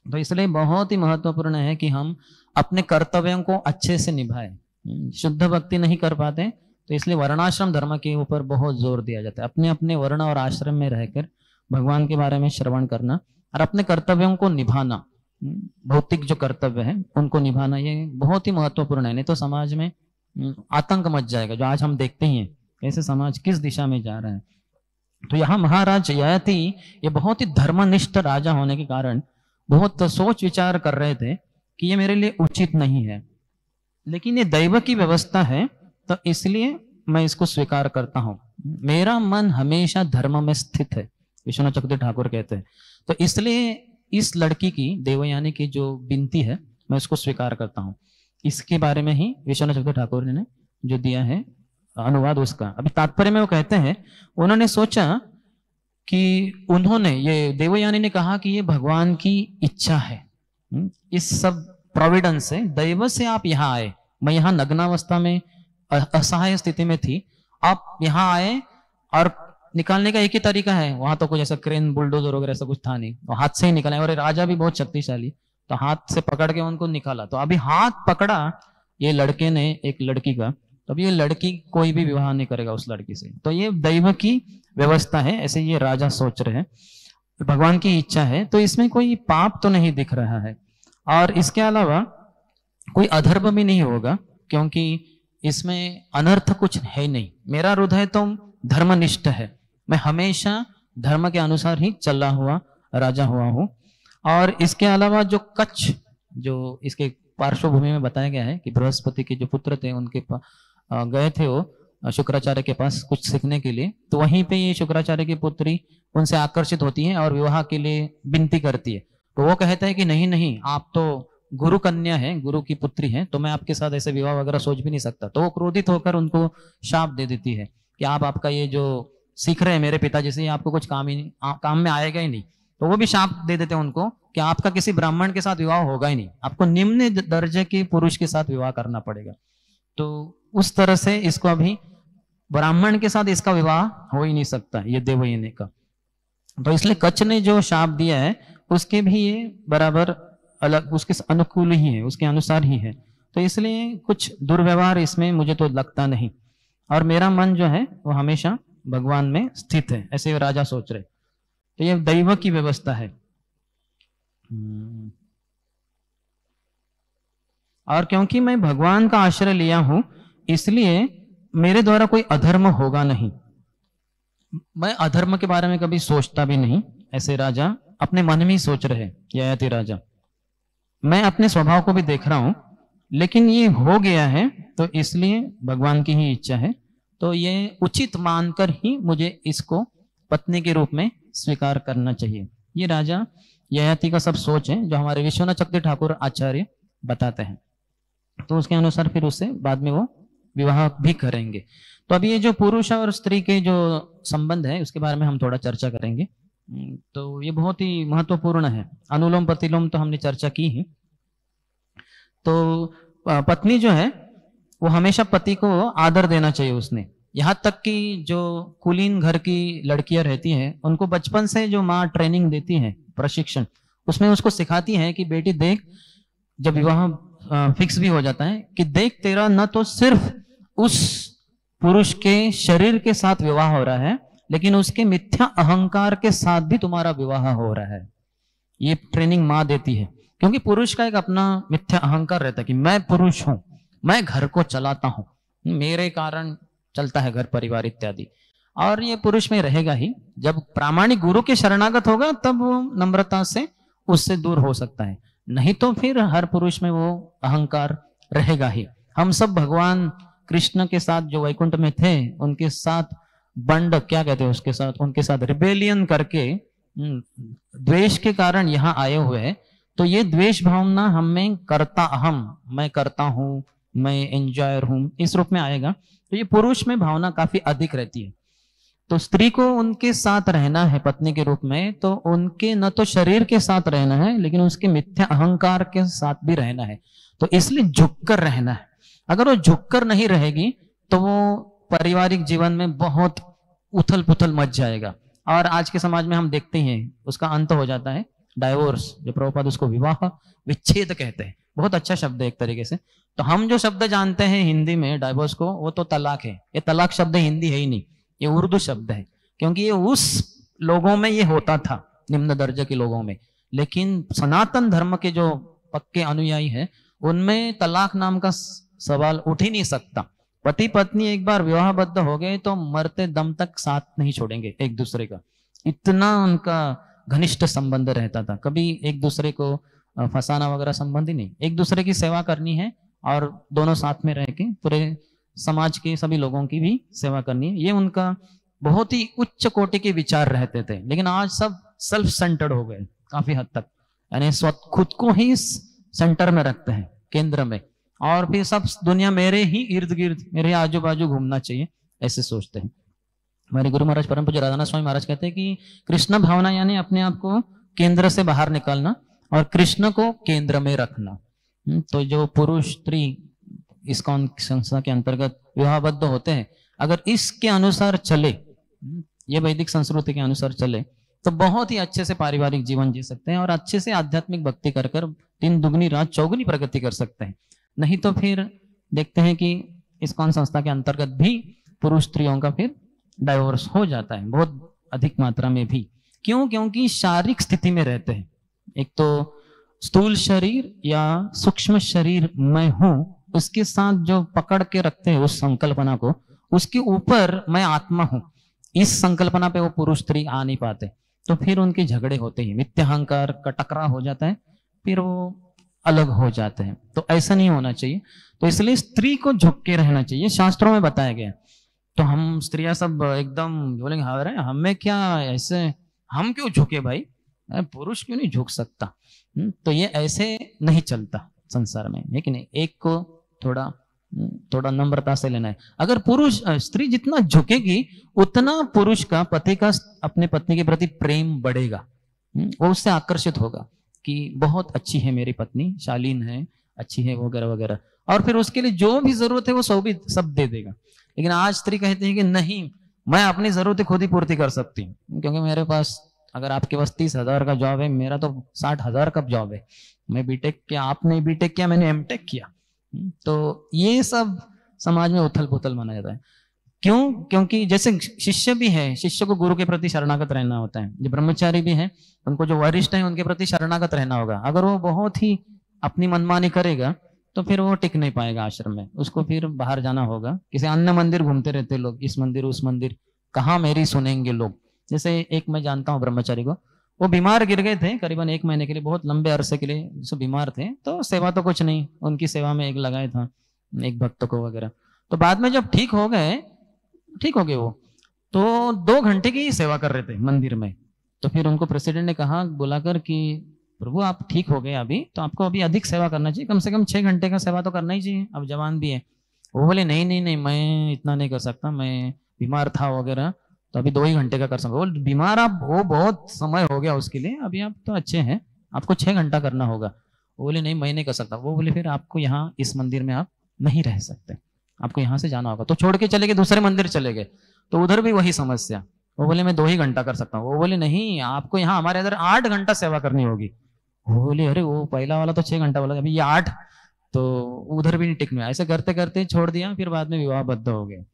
A: तो इसलिए बहुत ही महत्वपूर्ण है कि हम अपने कर्तव्यों को अच्छे से निभाएं। शुद्ध भक्ति नहीं कर पाते तो इसलिए वर्णाश्रम धर्म के ऊपर बहुत जोर दिया जाता है। अपने अपने वर्ण और आश्रम में रहकर भगवान के बारे में श्रवण करना और अपने कर्तव्यों को निभाना, भौतिक जो कर्तव्य है उनको निभाना, ये बहुत ही महत्वपूर्ण है। नहीं तो समाज में आतंक मच जाएगा, जो आज हम देखते ही हैं कैसे समाज किस दिशा में जा रहा है। तो यहाँ महाराज ययाति ये बहुत ही धर्मनिष्ठ राजा होने के कारण बहुत सोच विचार कर रहे थे कि ये मेरे लिए उचित नहीं है, लेकिन ये दैव की व्यवस्था है तो इसलिए मैं इसको स्वीकार करता हूं। मेरा मन हमेशा धर्म में स्थित है, विश्वनाथ चक्रवर्ती ठाकुर कहते हैं। तो इसलिए इस लड़की की, देवयानी की जो विनती है मैं उसको स्वीकार करता हूं। इसके बारे में ही विश्वनाथ चक्रवर्ती ठाकुर ने जो दिया है अनुवाद उसका। अभी तात्पर्य में वो कहते हैं, उन्होंने सोचा कि उन्होंने, ये देवयानी ने कहा कि ये भगवान की इच्छा है, इस सब प्रोविडेंस से, दैव से आप यहाँ आए। मैं यहाँ नग्नावस्था में असहाय स्थिति में थी, आप यहाँ आए और निकालने का एक ही तरीका है, वहां तो कुछ ऐसा क्रेन बुलडोजर वगैरह ऐसा कुछ था नहीं, तो हाथ से ही निकाला। और राजा भी बहुत शक्तिशाली, तो हाथ से पकड़ के उनको निकाला। तो अभी हाथ पकड़ा ये लड़के ने एक लड़की का, तो अभी ये लड़की कोई भी विवाह नहीं करेगा उस लड़की से। तो ये दैव की व्यवस्था है, ऐसे ये राजा सोच रहे हैं, भगवान की इच्छा है, तो इसमें कोई पाप तो नहीं दिख रहा है। और इसके अलावा कोई अधर्म भी नहीं होगा, क्योंकि इसमें अनर्थ कुछ है नहीं। मेरा हृदय तो धर्मनिष्ठ है, मैं हमेशा धर्म के अनुसार ही चला हुआ राजा हुआ हूं। और इसके अलावा जो कच्छ, जो इसके पार्श्वभूमि में बताया गया है कि बृहस्पति के जो पुत्र थे उनके गए थे वो शुक्राचार्य के पास कुछ सीखने के लिए, तो वहीं पे ये शुक्राचार्य की पुत्री उनसे आकर्षित होती है और विवाह के लिए विनती करती है। तो वो कहता है कि नहीं नहीं, आप तो गुरु कन्या है, गुरु की पुत्री है, तो मैं आपके साथ ऐसे विवाह वगैरह सोच भी नहीं सकता। तो वो क्रोधित होकर उनको शाप दे देती है कि आप आपका ये जो सीख रहे हैं मेरे पिताजी से, आपको कुछ काम ही नहीं, काम में आएगा ही नहीं। तो वो भी शाप दे देते हैं उनको कि आपका किसी ब्राह्मण के साथ विवाह होगा ही नहीं, आपको निम्न दर्जे के पुरुष के साथ विवाह करना पड़ेगा। तो उस तरह से इसको अभी ब्राह्मण के साथ इसका विवाह हो ही नहीं सकता ये देवयानी का। तो इसलिए कच्छ ने जो शाप दिया है उसके भी ये बराबर अलग, उसके अनुकूल ही है, उसके अनुसार ही है। तो इसलिए कुछ दुर्व्यवहार इसमें मुझे तो लगता नहीं, और मेरा मन जो है वो हमेशा भगवान में स्थित है, ऐसे राजा सोच रहे। तो ये दैव की व्यवस्था है। और क्योंकि मैं भगवान का आश्रय लिया हूं इसलिए मेरे द्वारा कोई अधर्म होगा नहीं। मैं अधर्म के बारे में कभी सोचता भी नहीं, ऐसे राजा अपने मन में ही सोच रहे ययाति राजा। मैं अपने स्वभाव को भी देख रहा हूं, लेकिन ये हो गया है तो इसलिए भगवान की ही इच्छा है, तो ये उचित मानकर ही मुझे इसको पत्नी के रूप में स्वीकार करना चाहिए। ये राजा ययाति का सब सोच है जो हमारे विश्वनाथ चक्रवर्ती ठाकुर आचार्य बताते हैं। तो उसके अनुसार फिर उससे बाद में वो विवाह भी करेंगे। तो अभी ये जो पुरुष और स्त्री के जो संबंध है उसके बारे में हम थोड़ा चर्चा करेंगे। तो ये बहुत ही महत्वपूर्ण है। अनुलोम प्रतिलोम तो हमने चर्चा की ही। तो पत्नी जो है वो हमेशा पति को आदर देना चाहिए उसने। यहाँ तक कि जो कुलीन घर की लड़कियां रहती हैं उनको बचपन से जो माँ ट्रेनिंग देती है, प्रशिक्षण, उसमें उसको सिखाती है कि बेटी देख, जब विवाह फिक्स भी हो जाता है कि देख तेरा न तो सिर्फ उस पुरुष के शरीर के साथ विवाह हो रहा है, लेकिन उसके मिथ्या अहंकार के साथ भी तुम्हारा विवाह हो रहा है। ये ट्रेनिंग माँ देती है, क्योंकि पुरुष का एक अपना मिथ्या अहंकार रहता है कि मैं पुरुष हूं, मैं घर को चलाता हूं, मेरे कारण चलता है घर परिवार इत्यादि। और ये पुरुष में रहेगा ही। जब प्रामाणिक गुरु के शरणागत होगा तब वो नम्रता से उससे दूर हो सकता है, नहीं तो फिर हर पुरुष में वो अहंकार रहेगा ही। हम सब भगवान कृष्ण के साथ जो वैकुंठ में थे उनके साथ बंड क्या कहते हैं उसके साथ, उनके साथ रिबेलियन करके द्वेष के कारण यहाँ आए हुए हैं। तो ये द्वेष भावना हमें करता अहम, मैं करता हूं, मैं एंजॉयर हूं, इस रूप में आएगा। तो ये पुरुष में भावना काफी अधिक रहती है। तो स्त्री को उनके साथ रहना है पत्नी के रूप में, तो उनके न तो शरीर के साथ रहना है लेकिन उसके मिथ्या अहंकार के साथ भी रहना है। तो इसलिए झुककर रहना है। अगर वो झुककर नहीं रहेगी तो वो पारिवारिक जीवन में बहुत उथल पुथल मच जाएगा। और आज के समाज में हम देखते हैं उसका अंत हो जाता है डाइवोर्स, जो प्रभुपाद उसको विवाह विच्छेद कहते हैं। बहुत अच्छा शब्द है एक तरीके से। तो हम जो शब्द जानते हैं हिंदी में डाइवोर्स को, वो तो तलाक है। ये तलाक शब्द हिंदी है ही नहीं, ये उर्दू शब्द है, क्योंकि ये उस लोगों में ये होता था, निम्न दर्जे के लोगों में। लेकिन सनातन धर्म के जो पक्के अनुयायी है उनमें तलाक नाम का सवाल उठ ही नहीं सकता। पति पत्नी एक बार विवाहबद्ध हो गए तो मरते दम तक साथ नहीं छोड़ेंगे एक दूसरे का, इतना उनका घनिष्ठ संबंध रहता था। कभी एक दूसरे को फंसाना वगैरह संबंध ही नहीं, एक दूसरे की सेवा करनी है और दोनों साथ में रह के पूरे समाज के सभी लोगों की भी सेवा करनी है। ये उनका बहुत ही उच्च कोटि के विचार रहते थे। लेकिन आज सब सेल्फ सेंटर्ड हो गए काफी हद तक, यानी खुद को ही सेंटर में रखते हैं, केंद्र में, और फिर सब दुनिया मेरे ही इर्द गिर्द, मेरे आजू बाजू घूमना चाहिए, ऐसे सोचते हैं। हमारे गुरु महाराज परम पूज्य राधानाथ स्वामी महाराज कहते हैं कि कृष्ण भावना यानी अपने आप को केंद्र से बाहर निकालना और कृष्ण को केंद्र में रखना। तो जो पुरुष स्त्री इस्कॉन संस्था के अंतर्गत विवाहबद्ध होते हैं, अगर इसके अनुसार चले, ये वैदिक संस्कृति के अनुसार चले, तो बहुत ही अच्छे से पारिवारिक जीवन जी सकते हैं और अच्छे से आध्यात्मिक भक्ति कर कर 3 दुगनी रात चौगुनी प्रगति कर सकते हैं। नहीं तो फिर देखते हैं कि इस्कॉन संस्था के अंतर्गत भी पुरुष स्त्रियों का फिर डाइवोर्स हो जाता है, बहुत अधिक मात्रा में भी। क्यों? क्योंकि शारीरिक स्थिति में रहते हैं। एक तो स्थूल शरीर या सूक्ष्म शरीर मैं हूं, उसके साथ जो पकड़ के रखते हैं उस संकल्पना को, उसके ऊपर मैं आत्मा हूं, इस संकल्पना पे वो पुरुष स्त्री आ नहीं पाते। तो फिर उनके झगड़े होते हैं, मिथ्याहंकार का टकराव हो जाता है, फिर वो अलग हो जाते हैं। तो ऐसा नहीं होना चाहिए। तो इसलिए स्त्री को झुक के रहना चाहिए, शास्त्रों में बताया गया। तो हम स्त्रियां सब एकदम बोलेंगे अरे हमें क्या ऐसे, हम क्यों झुके भाई, पुरुष क्यों नहीं झुक सकता? तो ये ऐसे नहीं चलता संसार में, है कि नहीं? एक को थोड़ा नम्रता से लेना है। अगर पुरुष स्त्री जितना झुकेगी उतना पुरुष का, पति का अपने पत्नी के प्रति प्रेम बढ़ेगा, वो उससे आकर्षित होगा कि बहुत अच्छी है मेरी पत्नी, शालीन है, अच्छी है वगैरह वगैरह, और फिर उसके लिए जो भी जरूरत है वो सब दे देगा। लेकिन आज स्त्री कहती है कि नहीं, मैं अपनी जरूरतें खुद ही पूर्ति कर सकती हूँ, क्योंकि मेरे पास, अगर आपके पास 30,000 का जॉब है, मेरा तो 60,000 का जॉब है। मैं बीटेक किया, आपने बीटेक किया, मैंने एमटेक किया। तो ये सब समाज में उथल पुथल माना जाता है। क्यों? क्योंकि जैसे शिष्य भी है, शिष्य को गुरु के प्रति शरणागत रहना होता है। जो ब्रह्मचारी भी है, उनको जो वरिष्ठ है उनके प्रति शरणागत रहना होगा। अगर वो बहुत ही अपनी मनमानी करेगा तो फिर वो टिक नहीं पाएगा आश्रम में, उसको फिर बाहर जाना होगा। किसी अन्य मंदिर घूमते रहते लोग, इस मंदिर उस मंदिर, कहाँ मेरी सुनेंगे लोग। जैसे एक मैं जानता हूँ ब्रह्मचारी को, वो बीमार गिर गए थे करीबन 1 महीने के लिए, बहुत लंबे अरसे के लिए जैसे बीमार थे। तो सेवा तो कुछ नहीं, उनकी सेवा में एक लगाया था एक भक्त को वगैरह। तो बाद में जब ठीक हो गए वो, तो 2 घंटे की सेवा कर रहे थे मंदिर में। तो फिर उनको प्रेसिडेंट ने कहा बुलाकर कि प्रभु आप ठीक हो गए अभी, तो आपको अभी अधिक सेवा करना चाहिए, कम से कम 6 घंटे का सेवा तो करना ही चाहिए, अब जवान भी है। वो बोले नहीं मैं इतना नहीं कर सकता, मैं बीमार था वगैरह, तो अभी 2 ही घंटे का कर सकता। वो बीमार आप, वो बहुत समय हो गया उसके लिए, अभी आप तो अच्छे हैं, आपको 6 घंटा करना होगा। वो बोले नहीं मैं नहीं कर सकता। वो बोले फिर आपको यहाँ इस मंदिर में आप नहीं रह सकते, आपको यहाँ से जाना होगा। तो छोड़ के चले गए, दूसरे मंदिर चले गए। तो उधर भी वही समस्या, वो बोले मैं 2 ही घंटा कर सकता हूँ। वो बोले नहीं, आपको यहाँ हमारे इधर 8 घंटा सेवा करनी होगी। वो बोले अरे वो पहला वाला तो 6 घंटा बोला, अभी ये 8, तो उधर भी नहीं टिकने। ऐसे करते करते छोड़ दिया, फिर बाद में विवाहबद्ध हो गए।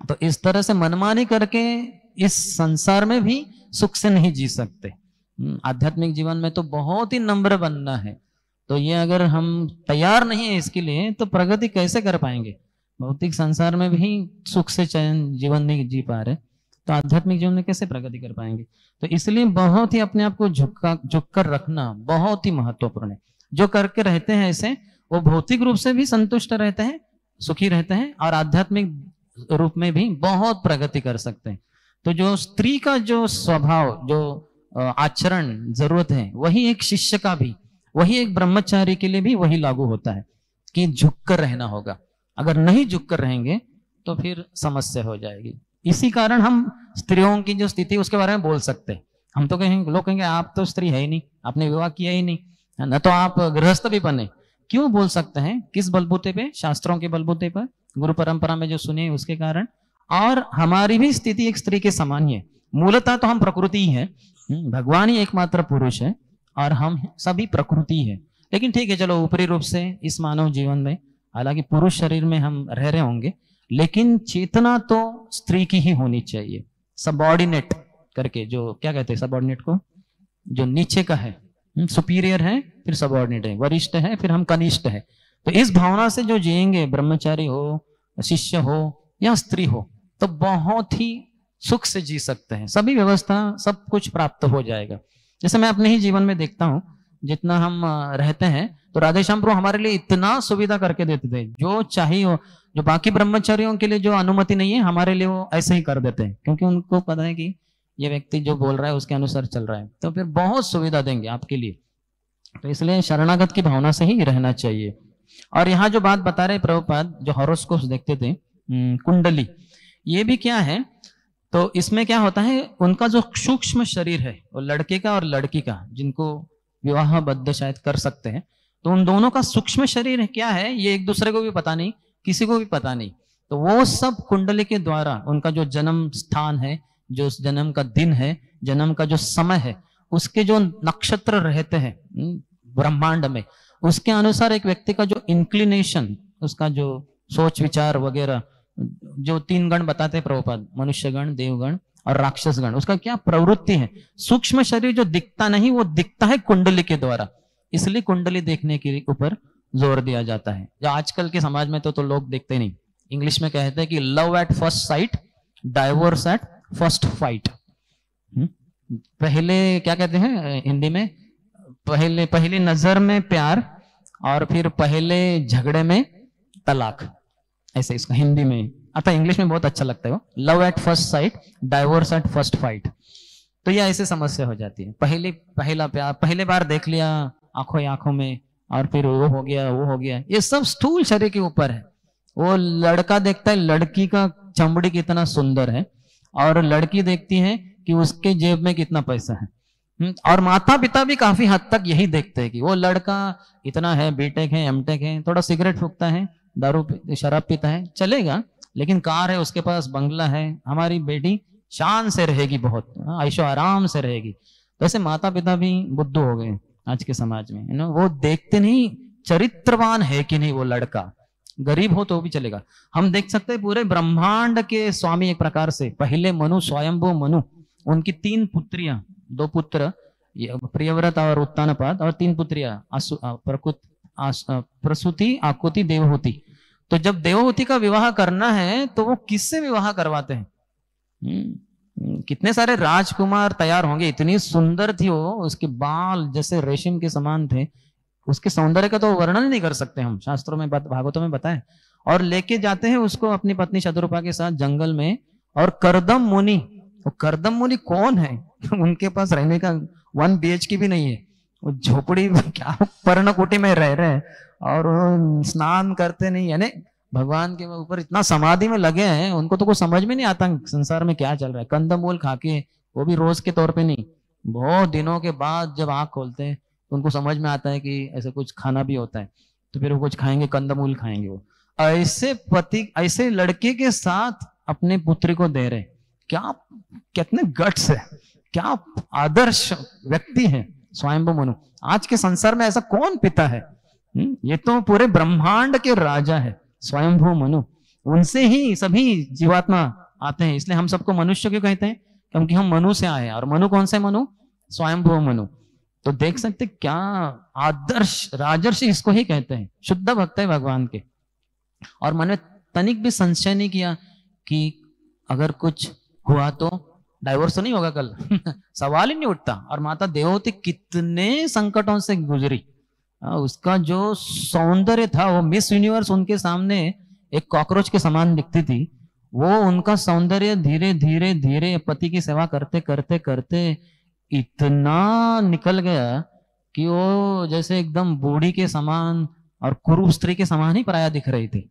A: तो इस तरह से मनमानी करके इस संसार में भी सुख से नहीं जी सकते। आध्यात्मिक जीवन में तो बहुत ही नम्र बनना है। तो ये अगर हम तैयार नहीं है इसके लिए, तो प्रगति कैसे कर पाएंगे? भौतिक संसार में भी सुख से चयन जीवन नहीं जी पा रहे, तो आध्यात्मिक जीवन में कैसे प्रगति कर पाएंगे? तो इसलिए बहुत ही अपने आप को झुक कर रखना बहुत ही महत्वपूर्ण है। जो करके रहते हैं ऐसे, वो भौतिक रूप से भी संतुष्ट रहते हैं, सुखी रहते हैं, और आध्यात्मिक रूप में भी बहुत प्रगति कर सकते हैं। तो जो स्त्री का जो स्वभाव, जो आचरण जरूरत है, वही एक शिष्य का भी, वही एक ब्रह्मचारी के लिए भी वही लागू होता है कि झुककर रहना होगा। अगर नहीं झुककर रहेंगे तो फिर समस्या हो जाएगी। इसी कारण हम स्त्रियों की जो स्थिति उसके बारे में बोल सकते हैं। हम तो कहेंगे, लोग कहेंगे आप तो स्त्री है ही नहीं, आपने विवाह किया ही नहीं, न तो आप गृहस्थ भी बने। क्यों बोल सकते हैं? किस बलबूते पे? शास्त्रों के बलबूते पर, गुरु परंपरा में जो सुने उसके कारण। और हमारी भी स्थिति एक स्त्री के समान ही है। मूलतः तो हम प्रकृति ही है, भगवान ही एकमात्र पुरुष है और हम सभी प्रकृति है। लेकिन ठीक है, चलो ऊपरी रूप से इस मानव जीवन में हालांकि पुरुष शरीर में हम रह रहे होंगे, लेकिन चेतना तो स्त्री की ही होनी चाहिए। सबऑर्डिनेट करके, जो क्या कहते हैं सबऑर्डिनेट को, जो नीचे का है, सुपीरियर है, फिर सबऑर्डिनेट है, वरिष्ठ है, फिर हम कनिष्ठ है। तो इस भावना से जो जिएंगे, ब्रह्मचारी हो, शिष्य हो या स्त्री हो, तो बहुत ही सुख से जी सकते हैं। सभी व्यवस्था, सब कुछ प्राप्त हो जाएगा। जैसे मैं अपने ही जीवन में देखता हूँ, जितना हम रहते हैं, तो राधेश्याम प्रभु हमारे लिए इतना सुविधा करके देते थे, जो चाहिए हो। जो बाकी ब्रह्मचारियों के लिए जो अनुमति नहीं है, हमारे लिए वो ऐसे ही कर देते हैं, क्योंकि उनको पता है कि ये व्यक्ति जो बोल रहा है उसके अनुसार चल रहा है, तो फिर बहुत सुविधा देंगे आपके लिए। तो इसलिए शरणागत की भावना से ही रहना चाहिए। और यहाँ जो बात बता रहे प्रभुपाद, जो हॉरोस्कोप्स देखते थे, कुंडली, ये भी क्या है, तो इसमें क्या होता है, उनका जो सूक्ष्म शरीर है, वो लड़के का और लड़की का, जिनको विवाहबद्ध शायद कर सकते हैं, तो उन दोनों का सूक्ष्म शरीर क्या है, ये एक दूसरे को भी पता नहीं, किसी को भी पता नहीं। तो वो सब कुंडली के द्वारा, उनका जो जन्म स्थान है, जो जन्म का दिन है, जन्म का जो समय है, उसके जो नक्षत्र रहते हैं ब्रह्मांड में, उसके अनुसार एक व्यक्ति का जो इंक्लिनेशन, उसका जो सोच विचार वगैरह, जो 3 गण बताते हैं प्रभुपाद, मनुष्य गण, देवगण और राक्षस गण, उसका क्या प्रवृत्ति है। सूक्ष्म शरीर जो दिखता नहीं, वो दिखता है कुंडली के द्वारा। इसलिए कुंडली देखने के ऊपर जोर दिया जाता है। जो आजकल के समाज में तो लोग देखते नहीं। इंग्लिश में कहते हैं कि love at first sight, divorce at first fight. पहले क्या कहते हैं हिंदी में, पहली नजर में प्यार और फिर पहले झगड़े में तलाक, ऐसे इसका हिंदी में। अतः इंग्लिश में बहुत अच्छा लगता है वो, love at first sight, divorce at first fight. तो ये ऐसे समस्या हो जाती है। पहला प्यार, पहले बार देख लिया आंखों आंखों में, और फिर वो हो गया, वो हो गया। ये सब स्थूल शरीर के ऊपर है। वो लड़का देखता है लड़की का चमड़ी कितना सुंदर है, और लड़की देखती है कि उसके जेब में कितना पैसा है। और माता पिता भी काफी हद तक यही देखते हैं कि वो लड़का इतना है, बीटेक है, एमटेक है, थोड़ा सिगरेट फूकता है, दारू शराब पीता है, चलेगा, लेकिन कार है उसके पास, बंगला है, हमारी बेटी शान से रहेगी, बहुत ऐशो आराम से रहेगी। वैसे माता पिता भी बुद्धू हो गए आज के समाज में, वो देखते नहीं चरित्रवान है कि नहीं वो लड़का, गरीब हो तो भी चलेगा। हम देख सकते हैं पूरे ब्रह्मांड के स्वामी एक प्रकार से, पहले मनु, स्वयंभू मनु, उनकी 3 पुत्रियां, 2 पुत्र प्रियव्रत और उत्तानपाद, और 3 पुत्रियां प्रसूति, आकुति, देवहूति। तो जब देवहूति का विवाह करना है तो वो किससे विवाह करवाते हैं? कितने सारे राजकुमार तैयार होंगे, इतनी सुंदर थी वो, उसके बाल जैसे रेशम के समान थे, उसके सौंदर्य का तो वर्णन नहीं कर सकते हम, शास्त्रों में, भागवतों में बताए। और लेके जाते हैं उसको अपनी पत्नी शतरूपा के साथ जंगल में, और करदम मुनि, वो करदम मुनि कौन है? उनके पास रहने का 1 BHK भी नहीं है, वो झोपड़ी में, क्या पर्णकुटी में रह रहे हैं, और स्नान करते नहीं, यानी भगवान के ऊपर इतना समाधि में लगे हैं, उनको तो कुछ समझ में नहीं आता संसार में क्या चल रहा है। कंदमूल खा के, वो भी रोज के तौर पे नहीं, बहुत दिनों के बाद जब आंख खोलते हैं तो उनको समझ में आता है कि ऐसे कुछ खाना भी होता है, तो फिर वो कुछ खाएंगे, कंदमूल खाएंगे। वो ऐसे पति, ऐसे लड़के के साथ अपने पुत्री को दे रहे, क्या कितने गट्स है, क्या आदर्श व्यक्ति है स्वयंभू मनु। आज के संसार में ऐसा कौन पिता है? ये तो पूरे ब्रह्मांड के राजा है स्वयंभू मनु, उनसे ही सभी जीवात्मा आते हैं। इसलिए हम सबको मनुष्य क्यों कहते हैं? क्योंकि हम मनु से आए हैं, और मनु कौन से मनु? स्वयंभू मनु। तो देख सकते क्या आदर्श राजर्षि इसको ही कहते हैं, शुद्ध भक्त है भगवान के। और मन में तनिक भी संशय नहीं किया कि अगर कुछ हुआ तो डाइवोर्स तो नहीं होगा कल सवाल ही नहीं उठता। और माता देवहूति कितने संकटों से गुजरी, उसका जो सौंदर्य था, वो मिस यूनिवर्स उनके सामने एक कॉकरोच के समान दिखती थी, वो उनका सौंदर्य धीरे धीरे धीरे पति की सेवा करते करते करते इतना निकल गया कि वो जैसे एकदम बूढ़ी के समान और कुरूप स्त्री के समान ही पराया दिख रही थी।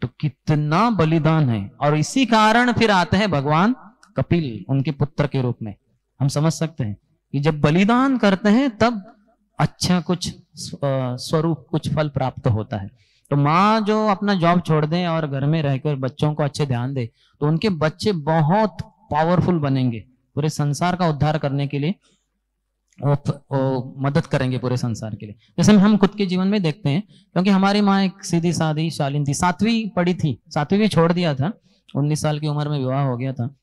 A: तो कितना बलिदान है। और इसी कारण फिर आते हैं भगवान कपिल उनके पुत्र के रूप में। हम समझ सकते हैं कि जब बलिदान करते हैं तब अच्छा कुछ स्वरूप, कुछ फल प्राप्त होता है। तो माँ जो अपना जॉब छोड़ दें और घर में रहकर बच्चों को अच्छे ध्यान दे, तो उनके बच्चे बहुत पावरफुल बनेंगे। पूरे संसार का उद्धार करने के लिए वो मदद करेंगे पूरे संसार के लिए। जैसे हम खुद के जीवन में देखते हैं, क्योंकि हमारी माँ एक सीधी सादी शालीन थी, 7वीं पढ़ी थी, 7वीं भी छोड़ दिया था, 19 साल की उम्र में विवाह हो गया था।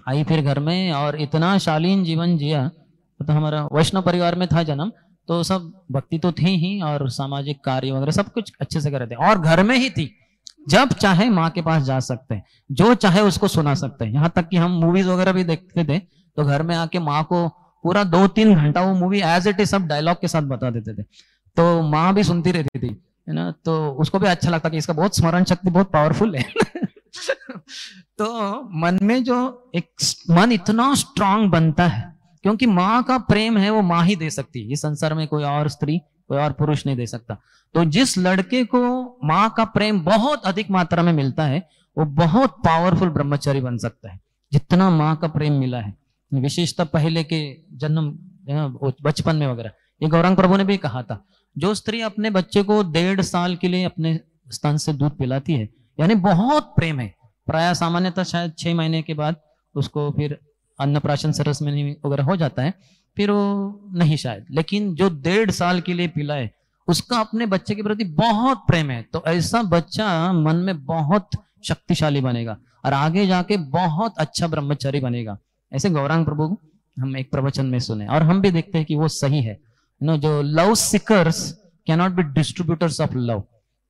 A: आई फिर घर में और इतना शालीन जीवन जिया। तो हमारा वैष्णव परिवार में था जन्म, तो सब भक्ति तो थी ही और सामाजिक कार्य वगैरह सब कुछ अच्छे से कर रहे थे। और घर में ही थी, जब चाहे माँ के पास जा सकते हैं, जो चाहे उसको सुना सकते हैं। यहाँ तक कि हम मूवीज वगैरह भी देखते थे तो घर में आके माँ को पूरा 2-3 घंटा वो मूवी एज इट इज सब डायलॉग के साथ बता देते थे। तो माँ भी सुनती रहती थी, है ना। तो उसको भी अच्छा लगता कि इसका बहुत स्मरण शक्ति बहुत पावरफुल है। तो मन में जो एक मन इतना स्ट्रांग बनता है, क्योंकि माँ का प्रेम है वो माँ ही दे सकती है। इस संसार में कोई और स्त्री, कोई और पुरुष नहीं दे सकता। तो जिस लड़के को माँ का प्रेम बहुत अधिक मात्रा में मिलता है, वो बहुत पावरफुल ब्रह्मचारी बन सकता है, जितना माँ का प्रेम मिला है। विशेषतः पहले के जन्म, बचपन में वगैरह। ये गौरांग प्रभु ने भी कहा था, जो स्त्री अपने बच्चे को 1.5 साल के लिए अपने स्तन से दूध पिलाती है, यानी बहुत प्रेम है। प्राय सामान्यतः शायद 6 महीने के बाद उसको फिर अन्नप्राशन सरस में वगैरह हो जाता है, फिर वो नहीं शायद, लेकिन जो 1.5 साल के लिए पिलाए, उसका अपने बच्चे के प्रति बहुत प्रेम है। तो ऐसा बच्चा मन में बहुत शक्तिशाली बनेगा और आगे जाके बहुत अच्छा ब्रह्मचारी बनेगा। ऐसे गौरांग प्रभु हम एक प्रवचन में सुने और हम भी देखते हैं कि वो सही है। जो love seekers can not be distributors of love.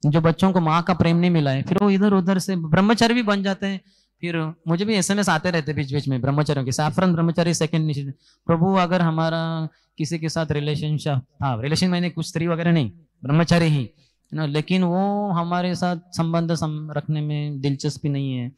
A: जो बच्चों को माँ का प्रेम नहीं मिला है, फिर वो इधर उधर से ब्रह्मचारी भी बन जाते हैं। फिर मुझे भी एसएमएस आते रहते बीच बीच में ब्रह्मचारियों के, सैफरन ब्रह्मचारी सेकंड, प्रभु अगर हमारा किसी के साथ रिलेशनशिप, हाँ रिलेशन मैंने कुछ स्त्री वगैरह नहीं, ब्रह्मचारी ही ना, लेकिन वो हमारे साथ संबंध रखने में दिलचस्पी नहीं है,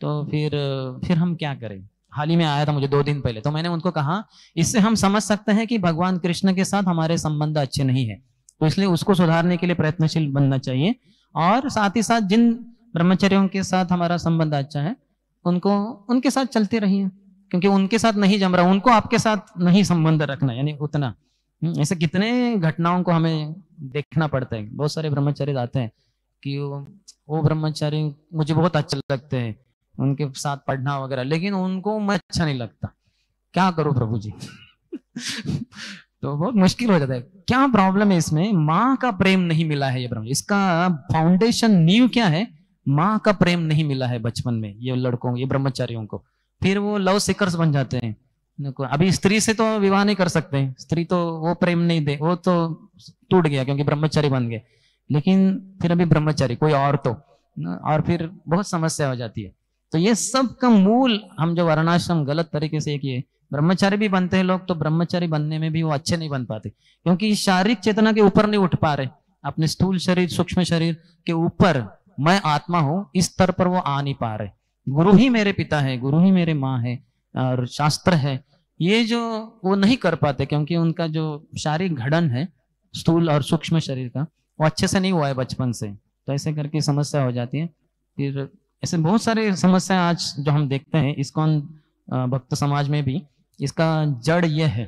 A: तो फिर हम क्या करें। हाल ही में आया था मुझे 2 दिन पहले, तो मैंने उनको कहा इससे हम समझ सकते हैं कि भगवान कृष्ण के साथ हमारे संबंध अच्छे नहीं है, तो इसलिए उसको सुधारने के लिए प्रयत्नशील बनना चाहिए। और साथ ही साथ जिन ब्रह्मचर्यों के साथ हमारा संबंध अच्छा है, उनको उनके साथ चलते रहिए, क्योंकि उनके साथ नहीं जम रहा, उनको आपके साथ नहीं संबंध रखना, यानी उतना। ऐसे कितने घटनाओं को हमें देखना पड़ता है। बहुत सारे ब्रह्मचारी आते हैं कि वो ब्रह्मचारी मुझे बहुत अच्छे लगते हैं, उनके साथ पढ़ना वगैरह, लेकिन उनको मैं अच्छा नहीं लगता, क्या करूं प्रभु जी। तो बहुत मुश्किल हो जाता है। क्या प्रॉब्लम है इसमें? माँ का प्रेम नहीं मिला है। ये ब्रह्म, इसका फाउंडेशन नींव क्या है? माँ का प्रेम नहीं मिला है बचपन में ये लड़कों, ये ब्रह्मचारियों को। फिर वो लव सीकर्स बन जाते हैं। अभी स्त्री से तो विवाह नहीं कर सकते, स्त्री तो वो प्रेम नहीं दे, वो तो टूट गया क्योंकि ब्रह्मचारी बन गए। लेकिन फिर अभी ब्रह्मचारी कोई और तो, और फिर बहुत समस्या हो जाती है। तो ये सब का मूल, हम जो वर्णाश्रम गलत तरीके से किए, ब्रह्मचारी भी बनते हैं लोग, तो ब्रह्मचारी बनने में भी वो अच्छे नहीं बन पाते, क्योंकि शारीरिक चेतना के ऊपर नहीं उठ पा रहे। अपने स्थूल शरीर, सूक्ष्म शरीर के ऊपर मैं आत्मा हूं, इस स्तर पर वो आ नहीं पा रहे। गुरु ही मेरे पिता है, गुरु ही मेरे माँ है और शास्त्र है, ये जो वो नहीं कर पाते, क्योंकि उनका जो शारीरिक घड़न है स्थूल और सूक्ष्म शरीर का, वो अच्छे से नहीं हुआ है बचपन से। तो ऐसे करके समस्या हो जाती है। फिर ऐसे बहुत सारे समस्या आज जो हम देखते हैं इस्कॉन भक्त समाज में भी, इसका जड़ यह है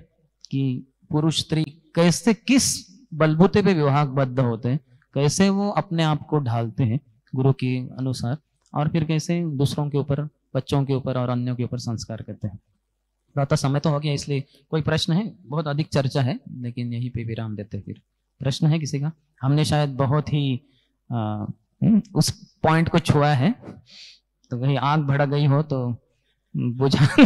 A: कि पुरुष स्त्री कैसे, किस बलबूते पे विवाहबद्ध होते हैं, कैसे वो अपने आप को ढालते हैं गुरु के अनुसार, और फिर कैसे दूसरों के ऊपर, बच्चों के ऊपर और अन्यों के ऊपर संस्कार करते हैं। प्रातः समय तो हो गया, इसलिए कोई प्रश्न है? बहुत अधिक चर्चा है, लेकिन यहीं पे विराम देते हैं। फिर प्रश्न है किसी का? हमने शायद बहुत ही उस पॉइंट को छुआ है, तो कहीं आग भड़क गई हो तो बुझाने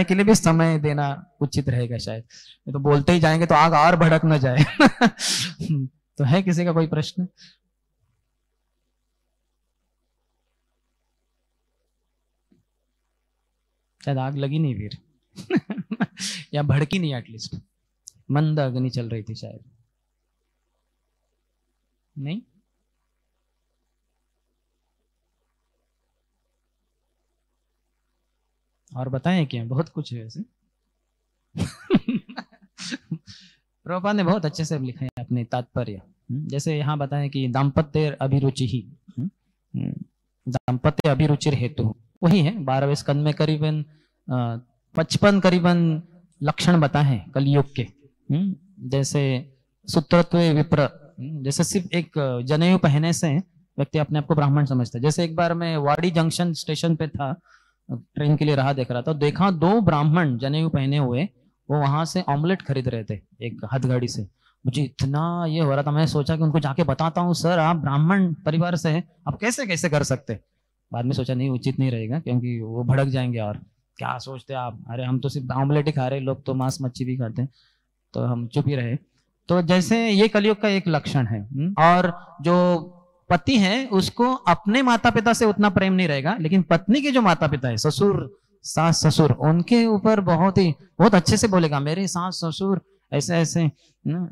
A: के लिए भी समय देना उचित रहेगा शायद। तो बोलते ही जाएंगे तो आग और भड़क न जाए। तो है किसी का कोई प्रश्न? शायद आग लगी नहीं फिर। या भड़की नहीं, एटलीस्ट मंद अग्नि चल रही थी शायद। नहीं, और बताएं क्या, बहुत कुछ है वैसे। प्रभुपाद ने बहुत अच्छे से लिखा है अपने तात्पर्य। जैसे यहाँ बताएं कि दाम्पत्य अभिरुचि ही, दाम्पत्य अभिरुचि हेतु वही है। 12वें स्कंद में करीबन 55 करीबन लक्षण बताए हैं कलयुग के। जैसे सूत्रत्व विप्र, जैसे सिर्फ एक जनेऊ पहने से व्यक्ति अपने आप को ब्राह्मण समझता है। जैसे एक बार मैं वाड़ी जंक्शन स्टेशन पे था, ट्रेन के लिए राह देख रहा था, देखा 2 ब्राह्मण जनेऊ पहने हुए वो वहां से ऑमलेट खरीद रहे थे एक हथगाड़ी से। मुझे इतना ये हो रहा था, मैं सोचा कि उनको जाके बताता हूँ, सर आप ब्राह्मण परिवार से हैं, आप कैसे कैसे कर सकते। बाद में सोचा नहीं, उचित नहीं रहेगा क्योंकि वो भड़क जाएंगे। और क्या सोचते आप, अरे हम तो सिर्फ ऑमलेट ही खा रहे, लोग तो मांस मच्छी भी खाते हैं, तो हम चुप ही रहे। तो जैसे ये कलयुग का एक लक्षण है। और जो पति है उसको अपने माता पिता से उतना प्रेम नहीं रहेगा, लेकिन पत्नी के जो माता पिता है, ससुर सास ससुर, उनके ऊपर बहुत अच्छे से बोलेगा, मेरे सास ससुर ऐसे ऐसे।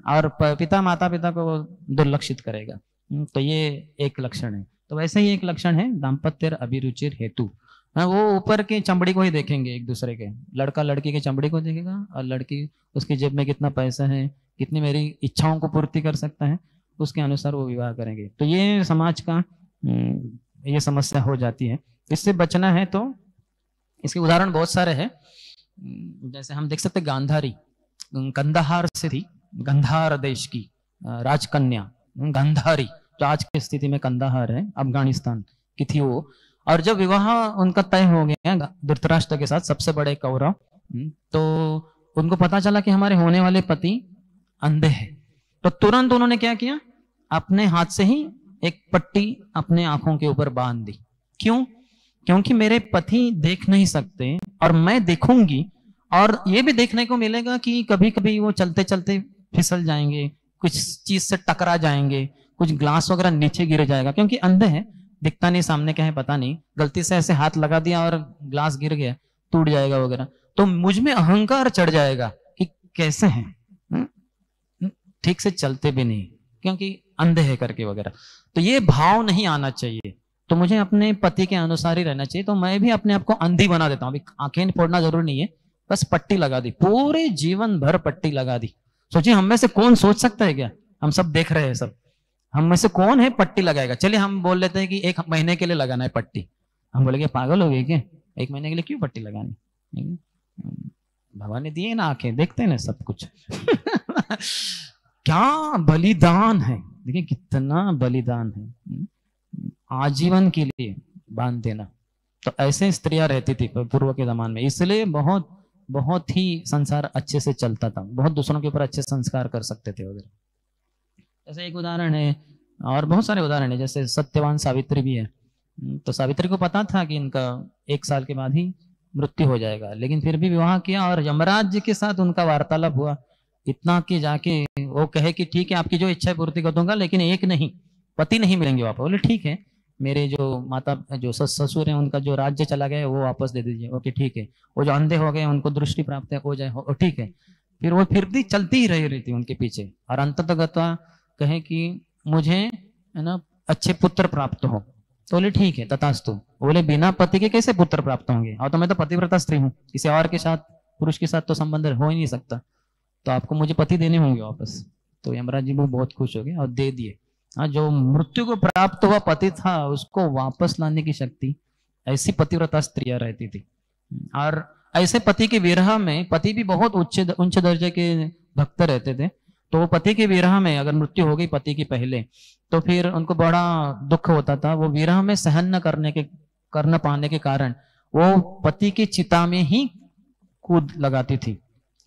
A: और पिता माता पिता को दुर्लक्षित करेगा। तो ये एक लक्षण है। तो वैसे ही एक लक्षण है दाम्पत्य अभिरुचिर हेतु। वो ऊपर की चमड़ी को ही देखेंगे एक दूसरे के, लड़का लड़की की चमड़ी को देखेगा और लड़की उसकी जेब में कितना पैसा है, कितनी मेरी इच्छाओं को पूर्ति कर सकता है, उसके अनुसार वो विवाह करेंगे। तो ये समाज का ये समस्या हो जाती है। इससे बचना है तो इसके उदाहरण बहुत सारे हैं। जैसे हम देख सकते गांधारी, कंदाहार से थी, गंधार देश की राजकन्या गांधारी, जो आज की स्थिति में कंदाहार है, अफगानिस्तान की थी वो। और जब विवाह उनका तय हो गया धृतराष्ट्र के साथ, सबसे बड़े कौरव, तो उनको पता चला कि हमारे होने वाले पति अंधे हैं। तो तुरंत उन्होंने क्या किया, अपने हाथ से ही एक पट्टी अपने आंखों के ऊपर बांध दी। क्यों? क्योंकि मेरे पति देख नहीं सकते और मैं देखूंगी, और ये भी देखने को मिलेगा कि कभी कभी वो चलते चलते फिसल जाएंगे, कुछ चीज से टकरा जाएंगे, कुछ ग्लास वगैरह नीचे गिर जाएगा, क्योंकि अंधे हैं, दिखता नहीं सामने क्या है पता नहीं, गलती से ऐसे हाथ लगा दिया और ग्लास गिर गया, टूट जाएगा वगैरह, तो मुझ में अहंकार चढ़ जाएगा कि कैसे हैं, ठीक से चलते भी नहीं क्योंकि अंधे है करके वगैरह। तो ये भाव नहीं आना चाहिए। तो मुझे अपने पति के अनुसार ही रहना चाहिए। तो मैं भी अपने आप को अंधी बना देता हूँ। आंखें फोड़ना जरूरी नहीं है, बस पट्टी लगा दी, पूरे जीवन भर पट्टी लगा दी। सोचिए हम में से कौन सोच सकता है क्या, हम सब देख रहे हैं, सब हम में से कौन है पट्टी लगाएगा। चलिए हम बोल लेते हैं कि 1 महीने के लिए लगाना है पट्टी। हम बोलेंगे पागल हो गए क्या, 1 महीने के लिए क्यों पट्टी लगानी, भगवान ने दिए ना आंखें, देखते हैं ना सब कुछ। क्या बलिदान है, देखिए कितना बलिदान है, आजीवन के लिए बांध देना। तो ऐसे स्त्रियां रहती थी पूर्व के जमाने में, इसलिए बहुत बहुत ही संसार अच्छे से चलता था, बहुत दूसरों के ऊपर अच्छे संस्कार कर सकते थे वगैरह। जैसे एक उदाहरण है, और बहुत सारे उदाहरण है, जैसे सत्यवान सावित्री भी है। तो सावित्री को पता था कि इनका 1 साल के बाद ही मृत्यु हो जाएगा, लेकिन फिर भी विवाह किया और यमराज जी के साथ उनका वार्तालाप हुआ, इतना कि जाके वो कहे कि ठीक है आपकी जो इच्छा है पूर्ति कर दूंगा, लेकिन एक नहीं, पति नहीं मिलेंगे वापस। बोले ठीक है, मेरे जो माता जो ससुर हैं उनका जो राज्य चला गया वो वापस दे दीजिए। ओके ठीक है। वो जो अंधे हो गए उनको दृष्टि प्राप्त हो जाए, ठीक है। फिर वो फिर भी चलती ही रही थी उनके पीछे, और अंततः कहे कि मुझे है ना अच्छे पुत्र प्राप्त हो। तो बोले ठीक है तथास्तु। बोले बिना पति के कैसे पुत्र प्राप्त होंगे, और तो मैं तो पतिव्रता स्त्री हूँ, किसी और के साथ पुरुष के साथ तो संबंध हो ही नहीं सकता, तो आपको मुझे पति देने होंगे वापस। तो यमराज जी भी बहुत खुश हो गए और दे दिए। हाँ, जो मृत्यु को प्राप्त हुआ पति था उसको वापस लाने की शक्ति ऐसी पतिव्रता स्त्रियां रहती थी। और ऐसे पति के विरह में, पति भी बहुत उच्च दर्जे के भक्त रहते थे, तो वो पति के विरह में अगर मृत्यु हो गई पति की पहले, तो फिर उनको बड़ा दुख होता था। वो विरह में सहन न कर पाने के कारण वो पति की चिता में ही कूद लगाती थी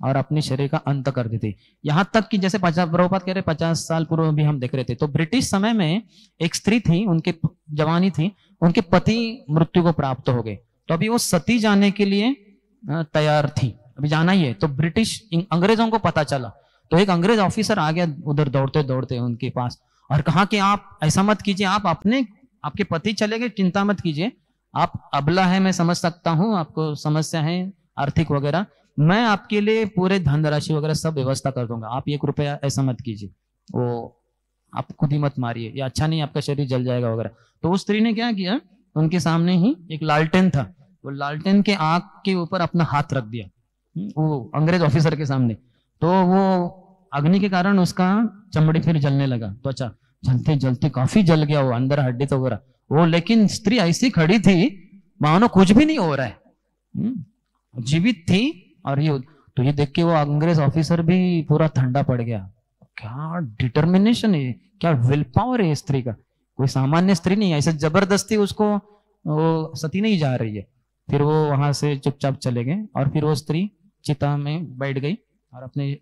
A: और अपने शरीर का अंत कर दी थी। यहाँ तक कि जैसे प्रभुपाद कह रहे 50 साल पूर्व भी हम देख रहे थे, तो ब्रिटिश समय में एक स्त्री थी, उनके जवानी थी, उनके पति मृत्यु को प्राप्त हो गए, तो अभी वो सती जाने के लिए तैयार थी, अभी जाना ही है। तो ब्रिटिश अंग्रेजों को पता चला, तो एक अंग्रेज ऑफिसर आ गया उधर दौड़ते दौड़ते उनके पास और कहा कि आप ऐसा मत कीजिए, आप आपके पति चले गए, चिंता मत कीजिए, आप अबला है, मैं समझ सकता हूँ, आपको समस्या है आर्थिक वगैरह, मैं आपके लिए पूरे धनराशि वगैरह सब व्यवस्था कर दूंगा, आप 1 रुपया ऐसा मत कीजिए, वो आप खुद ही मत मारिए, ये अच्छा नहीं, आपका शरीर जल जाएगा वगैरह। तो उस स्त्री ने क्या किया, उनके सामने ही एक लालटेन था, वो लालटेन के आग के ऊपर अपना हाथ रख दिया, वो अंग्रेज ऑफिसर के सामने। तो वो अग्नि के कारण उसका चमड़ी फिर जलने लगा, त्वचा जलते जलते काफी जल गया, वो अंदर हड्डी तो वगैरह वो। लेकिन स्त्री ऐसी खड़ी थी मानो कुछ भी नहीं हो रहा है, जीवित थी। और ये तो ये देख के वो अंग्रेज ऑफिसर भी पूरा ठंडा पड़ गया। क्या डिटर्मिनेशन है, क्या विल पावर है स्त्री का, कोई सामान्य स्त्री नहीं है। ऐसे जबरदस्ती उसको वो सती नहीं जा रही है। फिर वो वहां से चुपचाप चले गए और फिर वो स्त्री चिता में बैठ गई और अपने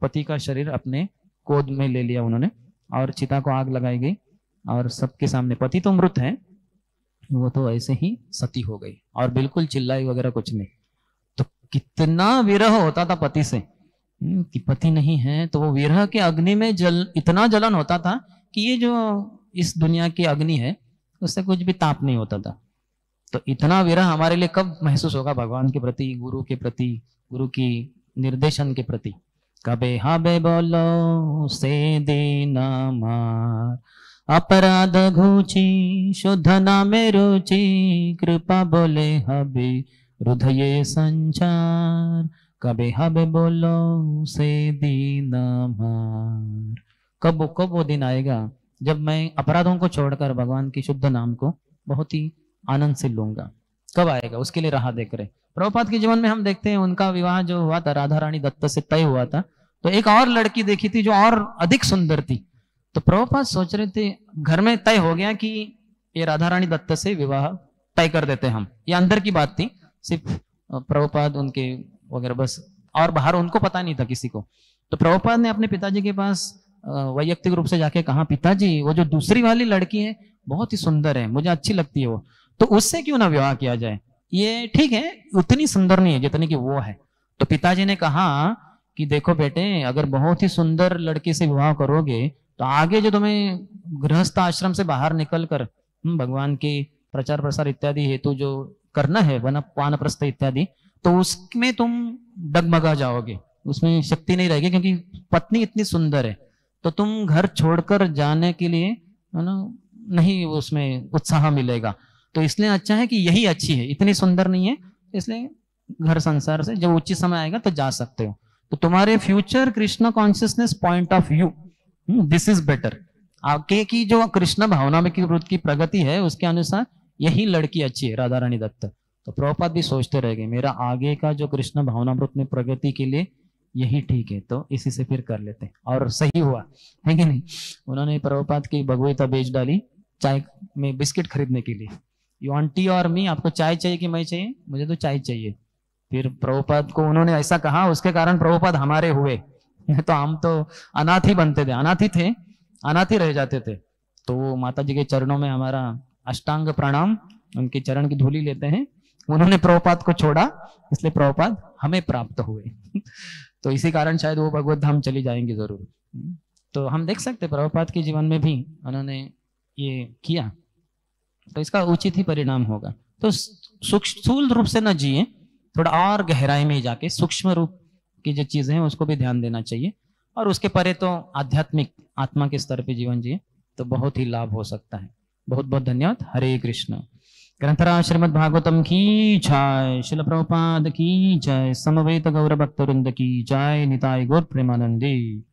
A: पति का शरीर अपने गोद में ले लिया उन्होंने और चिता को आग लगाई गई और सबके सामने। पति तो मृत है, वो तो ऐसे ही सती हो गई और बिल्कुल चिल्लाई वगैरह कुछ नहीं। तो कितना विरह होता था पति से कि पति नहीं है, तो वो विरह के अग्नि में इतना जलन होता था कि ये जो इस दुनिया की अग्नि है उससे कुछ भी ताप नहीं होता था। तो इतना विरह हमारे लिए कब महसूस होगा भगवान के प्रति, गुरु के प्रति, गुरु की निर्देशन के प्रति। कबे हबे बोलो से देना मार, अपराध घूची शुद्ध नामे रुचि, कृपा बोले हबे हृदय संचार। कबे हबे बोलो से दीना मार। कब वो दिन आएगा जब मैं अपराधों को छोड़कर भगवान की शुद्ध नाम को बहुत ही आनंद से लूंगा। कब आएगा, उसके लिए राह देख रहे। प्रभुपाद के जीवन में हम देखते हैं उनका विवाह जो हुआ था राधा रानी दत्त से तय हुआ था, तो एक और लड़की देखी थी जो और अधिक सुंदर थी। तो प्रभुपाद सोच रहे थे, घर में तय हो गया कि ये राधा रानी दत्त से विवाह तय कर देते हम। ये अंदर की बात थी, सिर्फ प्रभुपाद उनके वगैरह बस, और बाहर उनको पता नहीं था किसी को। तो प्रभुपाद ने अपने पिताजी के पास वैयक्तिक रूप से जाके कहा, पिताजी वो जो दूसरी वाली लड़की है बहुत ही सुंदर है, मुझे अच्छी लगती है वो, तो उससे क्यों ना विवाह किया जाए। ये ठीक है उतनी सुंदर नहीं है जितनी कि वो है। तो पिताजी ने कहा कि देखो बेटे, अगर बहुत ही सुंदर लड़की से विवाह करोगे तो आगे जो तुम्हें गृहस्थ आश्रम से बाहर निकल कर भगवान के प्रचार प्रसार इत्यादि हेतु जो करना है, वानप्रस्थ इत्यादि, तो उसमें तुम डगमगा जाओगे, उसमें शक्ति नहीं रहेगी, क्योंकि पत्नी इतनी सुंदर है। तो तुम घर छोड़कर जाने के लिए है ना नहीं उसमें उत्साह मिलेगा। तो इसलिए अच्छा है कि यही अच्छी है, इतनी सुंदर नहीं है, इसलिए घर संसार से जब उचित समय आएगा तो जा सकते हो। तो तुम्हारे future Krishna consciousness point of view this is better. आगे की जो कृष्ण भावना में की प्रगति है उसके अनुसार यही लड़की अच्छी है, राधा रानी दत्त। तो प्रभुपाद भी सोचते रह गए, मेरा आगे का जो कृष्ण भावनामृत में प्रगति के लिए यही ठीक है, तो इसी से फिर कर लेते हैं। और सही हुआ है कि नहीं। उन्होंने प्रभुपाद की भगवता बेच डाली चाय में बिस्किट खरीदने के लिए। यू वांट टी और मी, आपको चाय चाहिए कि मैं चाहिए, मुझे तो चाय चाहिए। फिर प्रभुपाद को उन्होंने ऐसा कहा, उसके कारण प्रभुपाद हमारे हुए, तो हम तो अनाथ ही बनते थे, अनाथ ही रह जाते थे। तो माता जी के चरणों में हमारा अष्टांग प्रणाम, उनके चरण की धूली लेते हैं। उन्होंने प्रभुपाद को छोड़ा, इसलिए प्रभुपाद हमें प्राप्त हुए। तो इसी कारण शायद वो भगवत धाम चली जाएंगे जरूर। तो हम देख सकते प्रभुपाद के जीवन में भी उन्होंने ये किया, तो इसका उचित ही परिणाम होगा। तो स्थूल रूप से न जिए, थोड़ा और गहराई में जाके सूक्ष्म रूप की जो चीजें हैं उसको भी ध्यान देना चाहिए, और उसके परे तो आध्यात्मिक आत्मा के स्तर पे जीवन जिए तो बहुत ही लाभ हो सकता है। बहुत बहुत धन्यवाद। हरे कृष्ण। ग्रंथराज श्रीमद् भागवतम की जय, शिल प्रभुपाद की जय, समवेत गौर भक्त वृंद की जय, निताय गौर प्रेमानंदी।